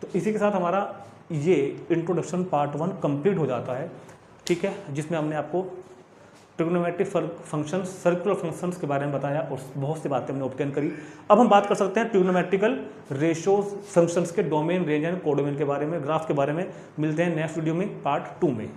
तो इसी के साथ हमारा ये इंट्रोडक्शन पार्ट 1 कंप्लीट हो जाता है, ठीक है, जिसमें हमने आपको ट्रिग्नोमेट्रिक फंक्शंस, सर्कुलर फंक्शंस के बारे में बताया और बहुत सी बातें हमने ऑब्टेन करी। अब हम बात कर सकते हैं ट्रिग्नोमेट्रिकल रेशियोज फंक्शंस के डोमेन, रेंज एंड कोडोमेन के बारे में, ग्राफ के बारे में। मिलते हैं नेक्स्ट वीडियो में पार्ट 2 में।